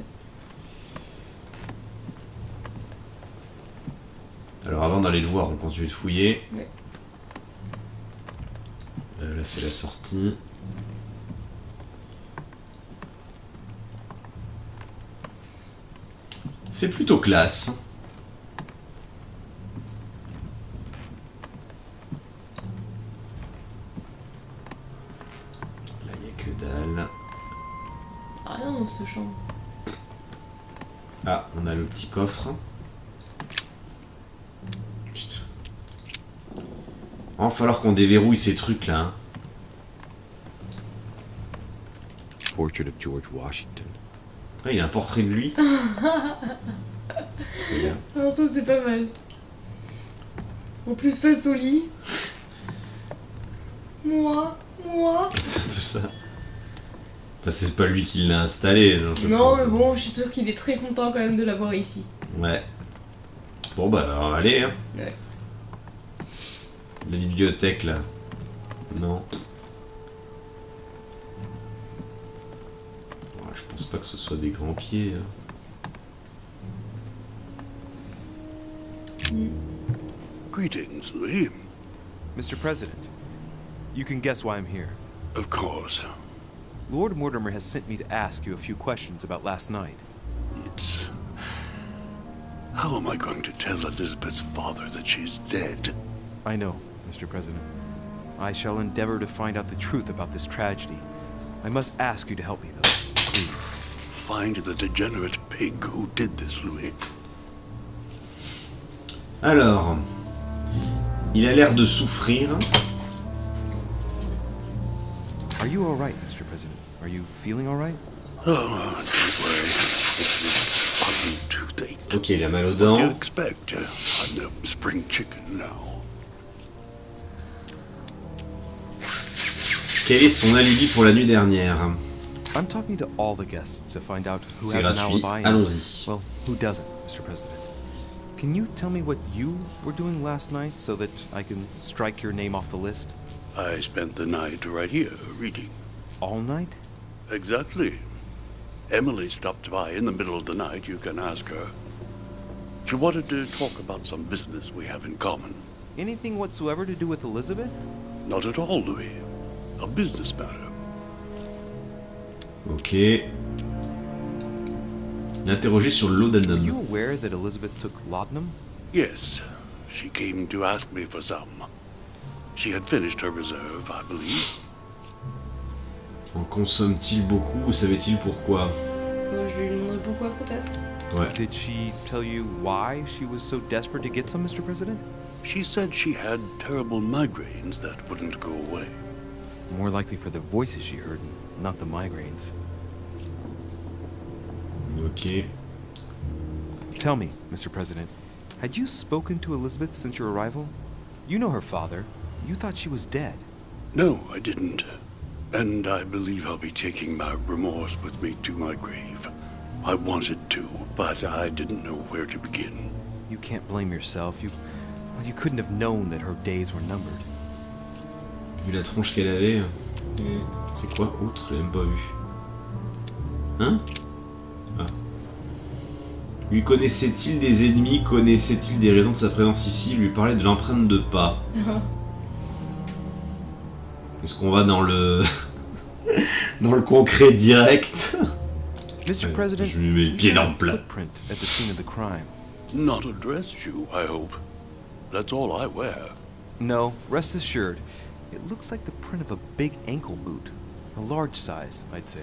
Alors avant d'aller le voir, on continue de fouiller. Ouais. Là c'est la sortie. C'est plutôt classe. Là il n'y a que dalle. Rien dans ce champ. Ah, on a le petit coffre. Putain. Il va falloir qu'on déverrouille ces trucs là. Hein. Portrait of George Washington. Ah, il y a un portrait de lui. Regarde. Alors ça c'est pas mal. En plus face au lit. Moi. C'est un peu ça. Enfin, c'est pas lui qui l'a installé. Je Non pense. mais bon, je suis sûre qu'il est très content quand même de l'avoir ici. Ouais. Bon bah allez. Hein. Ouais. La bibliothèque là. Non. Ouais, je pense pas que ce soit des grands pieds. Hein. Greetings, Louis. Mr. President, you can guess why I'm here. Of course. Lord Mortimer has sent me to ask you a few questions about last night. It's... How am I going to tell Elizabeth's father that she's dead? I know, Mr. President. I shall endeavor to find out the truth about this tragedy. I must ask you to help me, though. Please. Find the degenerate pig who did this, Louis. Alors. Il a l'air de souffrir. Are you all right, Mr. President? Are you feeling all right? Oh, don't worry. It's this ugly toothache. Ok, il a mal aux What do you dents. expect? I'm the spring chicken now. Quel est son alibi pour la nuit dernière? I'm talking to all the guests to find out who C'est has an gratuit. alibi and, Allons-y. well, who doesn't, Mr. President. Can you tell me what you were doing last night so that I can strike your name off the list? I spent the night right here, reading. All night? Exactly. Emily stopped by in the middle of the night, you can ask her. She wanted to talk about some business we have in common. Anything whatsoever to do with Elizabeth? Not at all, Louis. A business matter. Ok. Interrogé sur Are you l'audanum. aware that Elizabeth took laudanum? Yes, she came to ask me for some. She had finished her reserve, I believe. En consomme-t-il beaucoup ou savait-il pourquoi? Bon, je lui demanderai pourquoi peut-être. Ouais. Did she tell you why she was so desperate to get some, Mr. President? She said she had terrible migraines that wouldn't go away. More likely for the voices she heard, not the migraines. Ok. Tell me, Mr. President, had you spoken to Elizabeth since your arrival? You know her father. You thought she was dead. No, I didn't. And I believe I'll be taking my remorse with me to my grave. I wanted to, but I didn't know where to begin. You can't blame yourself. You couldn't have known that her days were numbered. Vu la tronche qu'elle avait... C'est quoi autre? Je l'ai même pas vu. Hein? Ah. Lui connaissait-il des ennemis? Connaissait-il des raisons de sa présence ici? Lui parlait de l'empreinte de pas. Est-ce qu'on va dans le... dans le concret direct? Mr. President, je lui mets le pied dans le plat. Footprint at the scene of the crime. Not a dress shoe, I hope. That's all I wear. No, rest assured. It looks like the print of a big ankle boot. A large size, I'd say.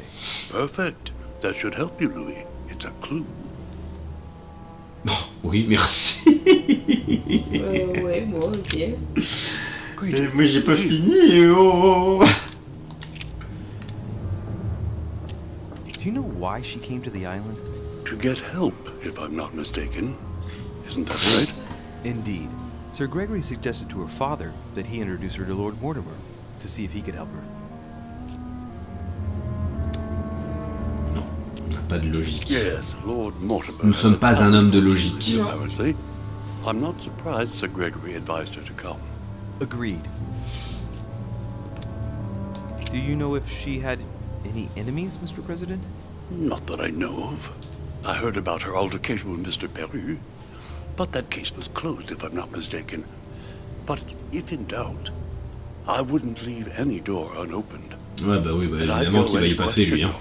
Perfect. That should help you, Louis. It's a clue. Oh, oui, merci. Ouais, bon, ok. Moi j'ai pas fini, oh. Do you know why she came to the island? To get help, if I'm not mistaken. Isn't that right? Indeed. Sir Gregory suggested to her father that he introduce her to Lord Mortimer, to see if he could help her. Non, on n'a pas de logique. Yes, Lord Mortimer. Nous ne sommes pas un homme de logique. Apparently. I'm not surprised Sir Gregory advised her to come. Agreed. Do you know if she had any enemies, Mr. President? Not that I know of. I heard about her altercation with Mr. Peru, but that case was closed if I'm not mistaken. But if in doubt, I wouldn't leave any door unopened. Ouais bah oui, bah évidemment qu'il va y passer lui. Hein.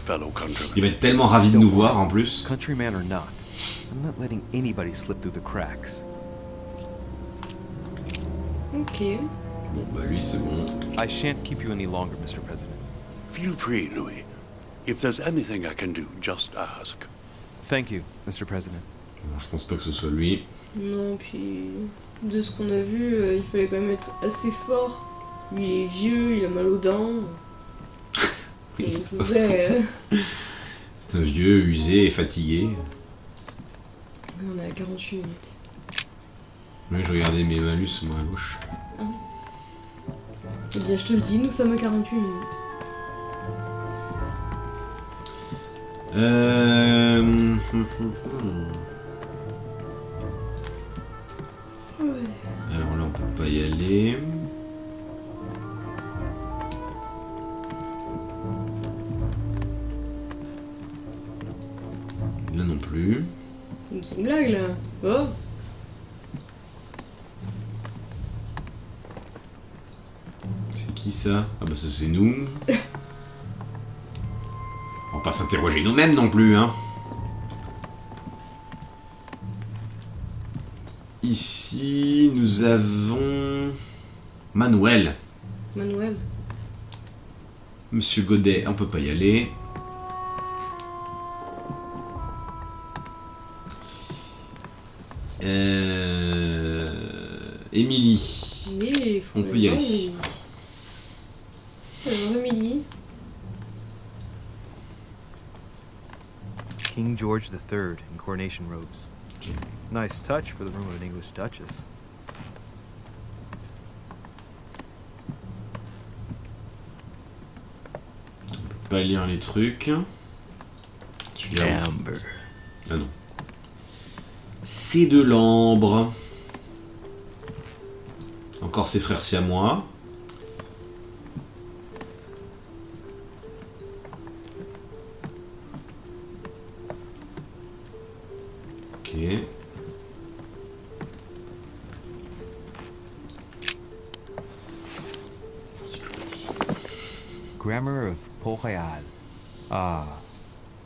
Il va être tellement ravi de nous voir en plus. Countryman or not, I'm not letting anybody slip through the cracks. Ok. Bon bah lui c'est bon. I shan't keep you any longer, Mr. President. Feel free, Louis. If there's anything I can do, just ask. Thank you, Mr. President. Bon, je pense pas que ce soit lui. Non, puis de ce qu'on a vu, il fallait quand même être assez fort. Lui il est vieux, il a mal aux dents. Oui, c'est un vieux, usé et fatigué. On est à 48 minutes. Oui, je regardais mes malus, moi à gauche. Ah. Eh bien, je te le dis, nous sommes à 48 minutes. Alors là, on peut pas y aller. Là non plus. C'est une blague là. Oh. C'est qui ça? Ah bah ça c'est nous. On va pas s'interroger nous-mêmes non plus, hein. Ici, nous avons... Manuel. Manuel. Monsieur Godet, on peut pas y aller. Émilie. Oui, on peut y aller. Alors, Émilie. King George III in coronation robes. Okay. Nice touch for the room of an English duchess. On peut pas lire les trucs. Amber. Ah non. C'est de l'ambre. Encore ses frères siamois. Ok. Grammar of Port-Royal. Ah,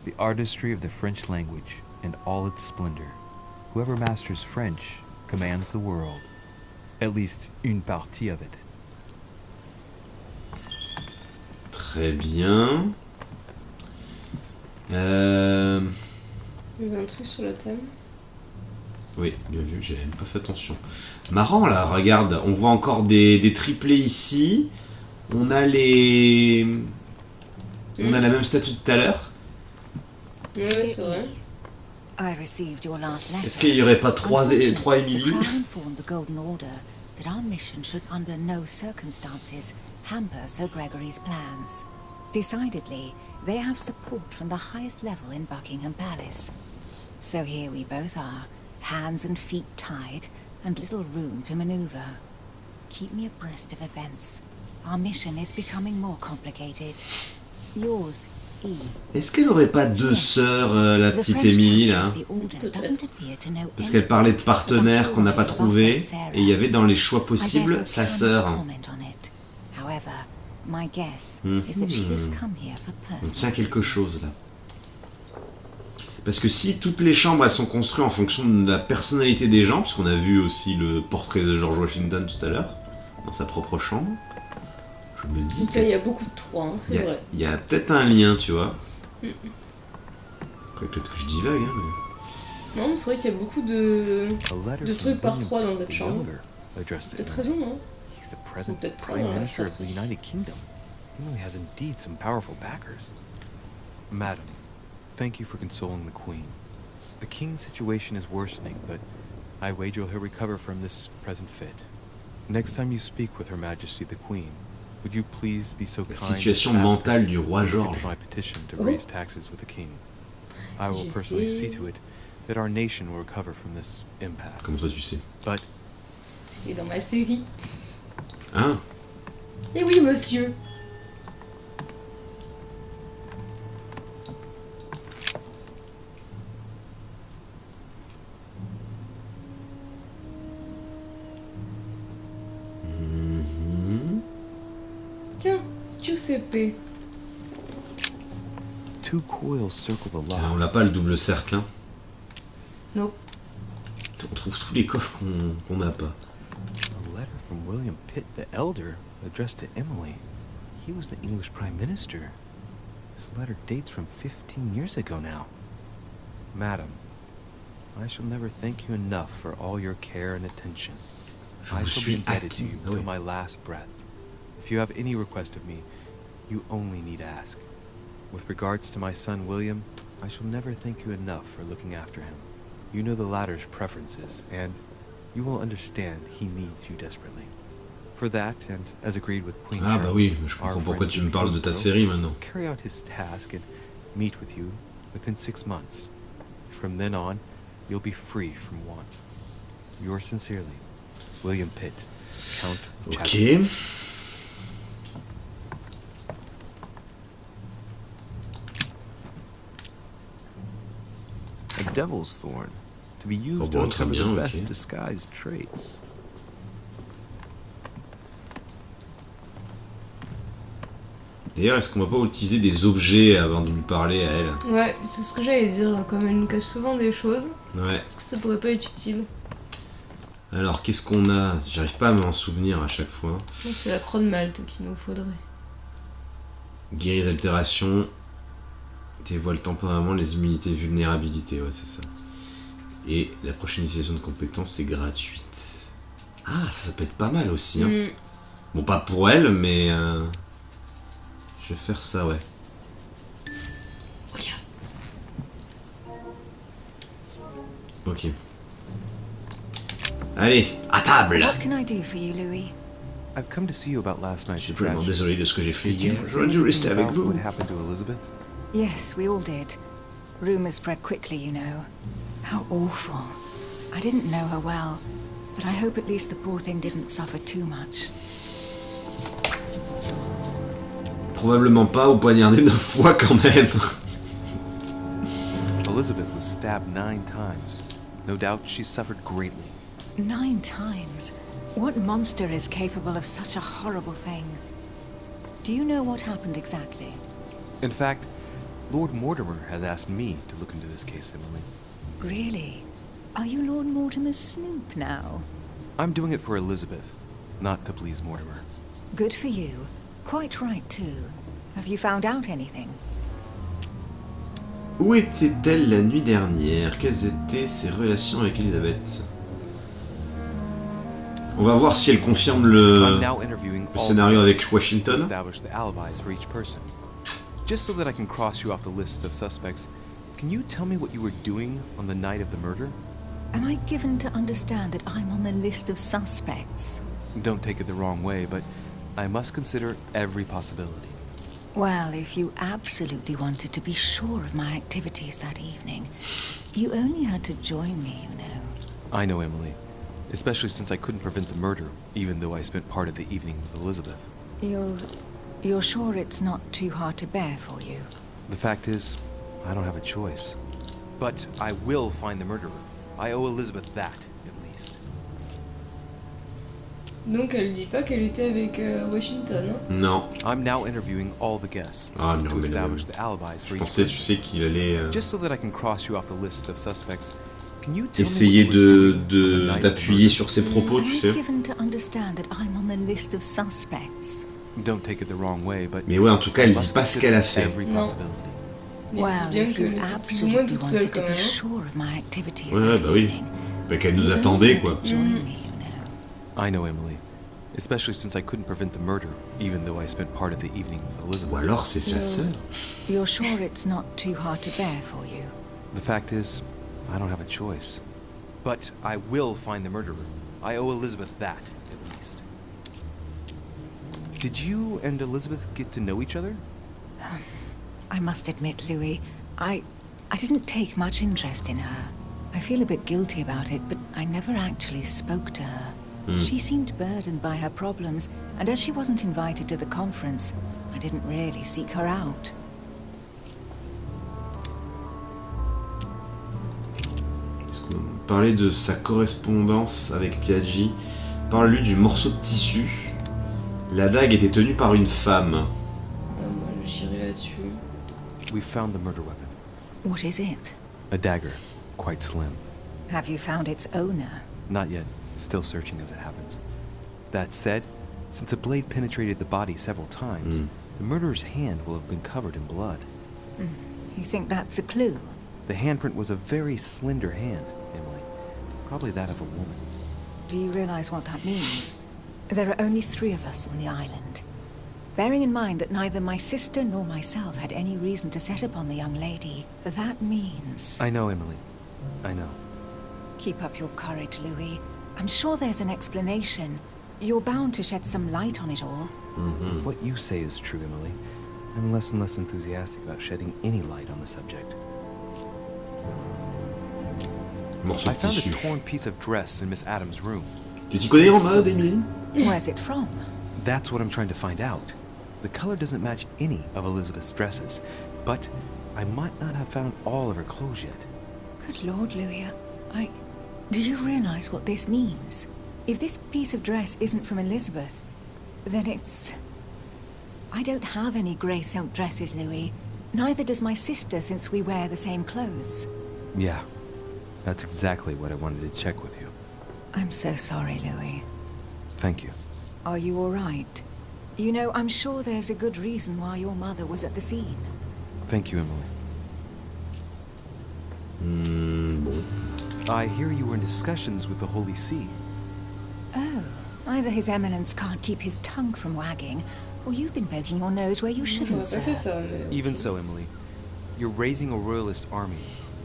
the artistry of the French language and all its splendor. Whoever masters French commands the world. At least une partie of it. Très bien. Il y avait un truc sur la table. Oui, bien vu, j'ai même pas fait attention. Marrant là, regarde, on voit encore des triplés ici. On a les... On a la même statue de tout à l'heure. Ouais, c'est vrai. I received your last letter. Est-ce qu'il n'y aurait pas trois Unfortunately, Émilie? the Crown informed the Golden Order that our mission should under no circumstances hamper Sir Gregory's plans. Decidedly, they have support from the highest level in Buckingham Palace. So here we both are, hands and feet tied, and little room to maneuver. Keep me abreast of events. Our mission is becoming more complicated. Yours, E. Est-ce qu'elle aurait pas deux sœurs, la petite Émilie, là? Parce qu'elle parlait de partenaires qu'on n'a pas trouvé, et il y avait dans les choix possibles sa sœur. On tient quelque chose, là. Parce que si toutes les chambres, elles sont construites en fonction de la personnalité des gens, puisqu'on a vu aussi le portrait de George Washington tout à l'heure, dans sa propre chambre, je me dis qu'il y a beaucoup de 3, hein, c'est vrai. Il y a peut-être un lien, tu vois. Après, peut-être que je divague, hein, mais... Non, mais c'est vrai qu'il y a beaucoup de trucs par 3 dans cette chambre. Peut-être raison, hein. He's the present Peut-être Prime Minister of the United Kingdom. He really has indeed some powerful backers. Madam, thank you for consoling the Queen. The King's situation is worsening, but I wager he'll recover from this present fit. Next time you speak with Her Majesty the Queen, would you please be so kind La situation mentale du roi George. my petition to raise taxes with the king? I will personally see to it that our nation will recover from this impasse. Comment ça tu sais? But c'est dans ma série. Hein? Eh oui, monsieur. Tiens, Giuseppe. Two coils circle the On lock. n'a pas le double cercle, hein. Non. On trouve tous les coffres qu'on n'a pas. A letter from William Pitt the Elder addressed to Emily. He was the English Prime Minister. This letter dates from 15 years ago now. Madam, I shall never thank you enough for all your care and attention. I shall be indebted to you till my last breath. If you have any request of me, you only need ask. With regards to my son William, I shall never thank you enough for looking after him. You know the latter's preferences, and you will understand he needs you desperately. For that, and as agreed with Queen Ah bah oui, je comprends pourquoi tu me parles de ta série maintenant. Carry out his task and meet with you within 6 months. From then on, you'll be free from want. Yours sincerely, William Pitt, Count of Chatham. Ok. A devil's thorn, to be used Oh, to bon, uncover très bien, the best ok. disguised traits. D'ailleurs, est-ce qu'on va pas utiliser des objets avant de lui parler à elle? Ouais, c'est ce que j'allais dire, comme elle nous cache souvent des choses. Ouais. Est-ce que ça pourrait pas être utile? Alors, qu'est-ce qu'on a? J'arrive pas à m'en souvenir à chaque fois. Non, c'est la croix de Malte qu'il nous faudrait. Guérir les altérations. Dévoile temporairement les immunités vulnérabilité, ouais, c'est ça. Et la prochaine initiation de compétences, c'est gratuite. Ah, ça peut être pas mal aussi, hein. Bon, pas pour elle, mais... je vais faire ça, ouais. Ok. Allez, à table! What can I do for you, Louis? I've come to see you about last Je night's suis vraiment tragedy. désolé de ce que j'ai fait Did you hier. hear J'aurais dû rester avec about vous. what happened to Elizabeth? Yes, we all did. Rumors spread quickly, you know. How awful. I didn't know her well, but I hope at least the poor thing didn't suffer too much. Probablement pas, au poignardé 9 fois quand même. Elizabeth was stabbed 9 times. No doubt she suffered greatly. 9 times? What monster is capable of such a horrible thing? Do you know what happened exactly? In fact, Lord Mortimer has asked me to look into this case, Emily. Really? Are you Lord Mortimer's snoop now? I'm doing it for Elizabeth, not to please Mortimer. Good for you. Quite right, too. Have you found out anything? Où était-elle la nuit dernière? Quelles étaient ses relations avec Elisabeth? On va voir si elle confirme le scénario avec Washington. Establish the alibis for each person. Just so that I can cross you off the list of suspects, Can you tell me what you were doing on the night of the murder? Am I given to understand that I'm on the list of suspects? Don't take it the wrong way, but I must consider every possibility. Well, if you absolutely wanted to be sure of my activities that evening, you only had to join me, you know. I know, Emily. Especially since I couldn't prevent the murder, even though I spent part of the evening with Elizabeth. You're sure it's not too hard to bear for you? The fact is, I don't have a choice. But I will find the murderer. I owe Elizabeth that, at least. Donc elle dit pas qu'elle était avec Washington. Hein. Non. I'm now interviewing all the guests Ah non, to mais establish the alibis for je each pensais, tu person. sais, qu'il allait Just so that I can cross you off the list of suspects. Can you tell essayer me what you were doing on the night of the d'appuyer murder? sur ses propos, tu Am I sais. given to understand that I'm on the list of suspects? Don't take it the wrong way, but Mais ouais, en tout cas, elle I dit must pas ce qu'elle a fait. every Non. possibility. Mais Well, dis bien if qu'elle you était plus ou moins absolutely toute seule wanted quand to même. be Hein. sure of my activities Ouais, that bah oui. evening, Bah, qu'elle nous you only attendait, had quoi. to join me, you know. I know, Emily. Especially since I couldn't prevent the murder, even though I spent part of the evening with Elizabeth. Ou alors c'est sa sœur. You're sure it's not too hard to bear for you? The fact is, I don't have a choice. But I will find the murderer. I owe Elizabeth that, at least. Did you and Elizabeth get to know each other? I must admit, Louis, I didn't take much interest in her. I feel a bit guilty about it, but I never actually spoke to her. She seemed burdened by her problems, and as she wasn't invited to the conference, I didn't really seek her out. Est-ce qu'on parlait de sa correspondance avec Piaggi? Parle-lui du morceau de tissu. La dague était tenue par une femme. Moi j'irai là-dessus. We found the murder weapon. What is it? A dagger, quite slim. Have you found its owner? Not yet. Still searching as it happens. That said, since the blade penetrated the body several times, the murderer's hand will have been covered in blood. You think that's a clue? The handprint was a very slender hand, Emily. Probably that of a woman. Do you realize what that means? There are only 3 of us on the island. Bearing in mind that neither my sister nor myself had any reason to set upon the young lady, that means... I know, Emily. I know. Keep up your courage, Louis. I'm sure there's an explanation. You're bound to shed some light on it all. If what you say is true, Emily, I'm less and less enthusiastic about shedding any light on the subject. Morceau I de found tissu. a torn piece of dress in Miss Adams' room. Tu t'y connais en mode, Emily? Where's it from? That's what I'm trying to find out. The color doesn't match any of Elizabeth's dresses, but I might not have found all of her clothes yet. Good Lord, Louis, Do you realize what this means? If this piece of dress isn't from Elizabeth, then it's... I don't have any grey silk dresses, Louis. Neither does my sister, since we wear the same clothes. Yeah, that's exactly what I wanted to check with you. I'm so sorry, Louis. Thank you. Are you all right? You know, I'm sure there's a good reason why your mother was at the scene. Thank you, Emily. Bon. I hear you were in discussions with the Holy See. Oh, either His Eminence can't keep his tongue from wagging, or you've been poking your nose where you On shouldn't, a sir. pas fait ça, mais... Even so, Emily, you're raising a royalist army.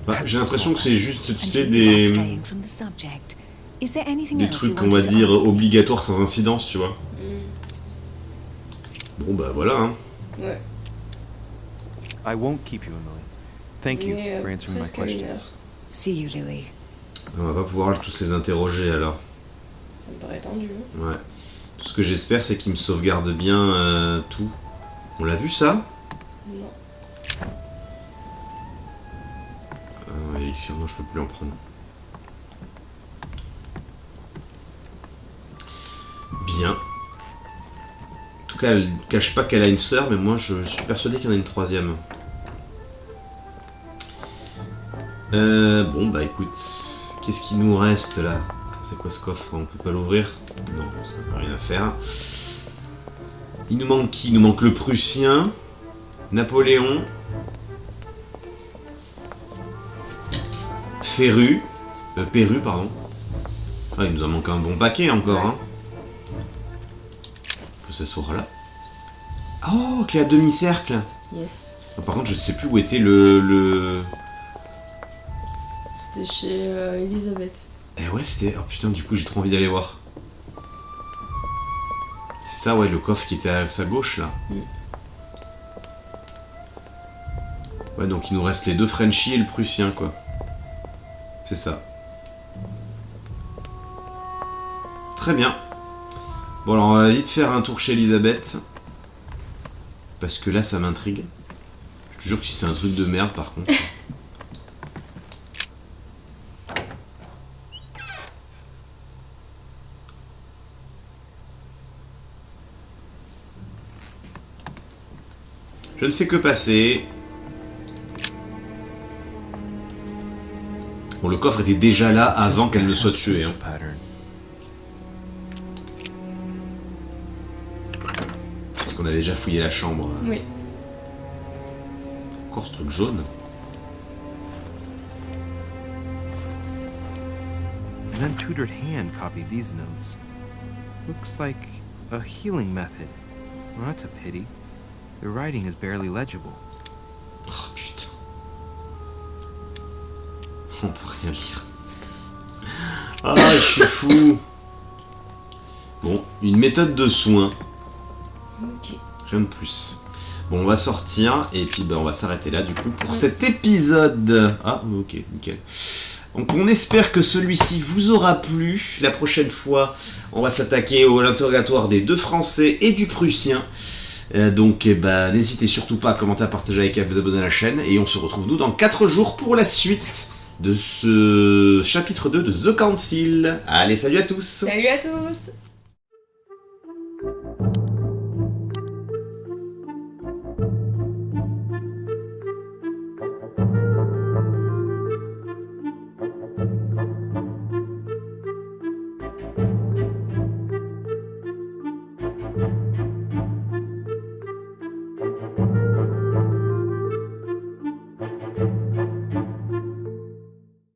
Bah, j'ai l'impression que c'est juste, tu And sais, you are straying from the subject. Is there anything des else you trucs qu'on va wanted to dire ask me? obligatoires sans incidence, tu vois. Bon bah voilà, hein. Ouais. I won't keep you, Emily. Thank you Mais, for answering my presque à 1 heure. questions. See you, Louis. On va pas pouvoir tous les interroger alors. Ça me paraît tendu. Hein. Ouais. Tout ce que j'espère, c'est qu'il me sauvegarde bien tout. On l'a vu ça? Non. Élixir, non, je peux plus en prendre. Bien. En tout cas, elle cache pas qu'elle a une sœur, mais moi je suis persuadé qu'il y en a une troisième. Bon bah écoute, qu'est-ce qui nous reste là? C'est quoi ce coffre? On peut pas l'ouvrir? Non, ça n'a rien à faire. Il nous manque qui? Il nous manque le Prussien, Napoléon, Pérou, pardon. Ah, il nous en manque un bon paquet encore, hein. Que ce soit là. Oh, clé à demi-cercle. Yes. Par contre, je sais plus où était le C'était chez Elisabeth. Eh ouais, c'était... Oh putain, du coup, j'ai trop envie d'aller voir. C'est ça, ouais, le coffre qui était à sa gauche, là. Ouais, donc il nous reste les deux Frenchies et le Prussien, quoi. C'est ça. Très bien. Bon, alors on va vite faire un tour chez Elisabeth. Parce que là, ça m'intrigue. Je te jure que c'est un truc de merde, par contre. Je ne fais que passer. Bon, le coffre était déjà là avant qu'elle ne soit tuée. Hein. Parce qu'on avait déjà fouillé la chambre. Oui. Encore ce truc jaune. An untutored hand copied these notes. Looks like a healing method. Well, that's a pity. The writing is barely legible. Oh putain. On peut rien lire. Ah, je suis fou. Bon, une méthode de soin. Ok. Rien de plus. Bon, on va sortir et puis on va s'arrêter là du coup pour cet épisode. Ah, ok, nickel. Donc on espère que celui-ci vous aura plu. La prochaine fois, on va s'attaquer à l'interrogatoire des deux Français et du Prussien. Donc n'hésitez surtout pas à commenter, à partager avec, à vous abonner à la chaîne. Et on se retrouve nous dans 4 jours pour la suite de ce chapitre 2 de The Council. Allez, salut à tous. Salut à tous.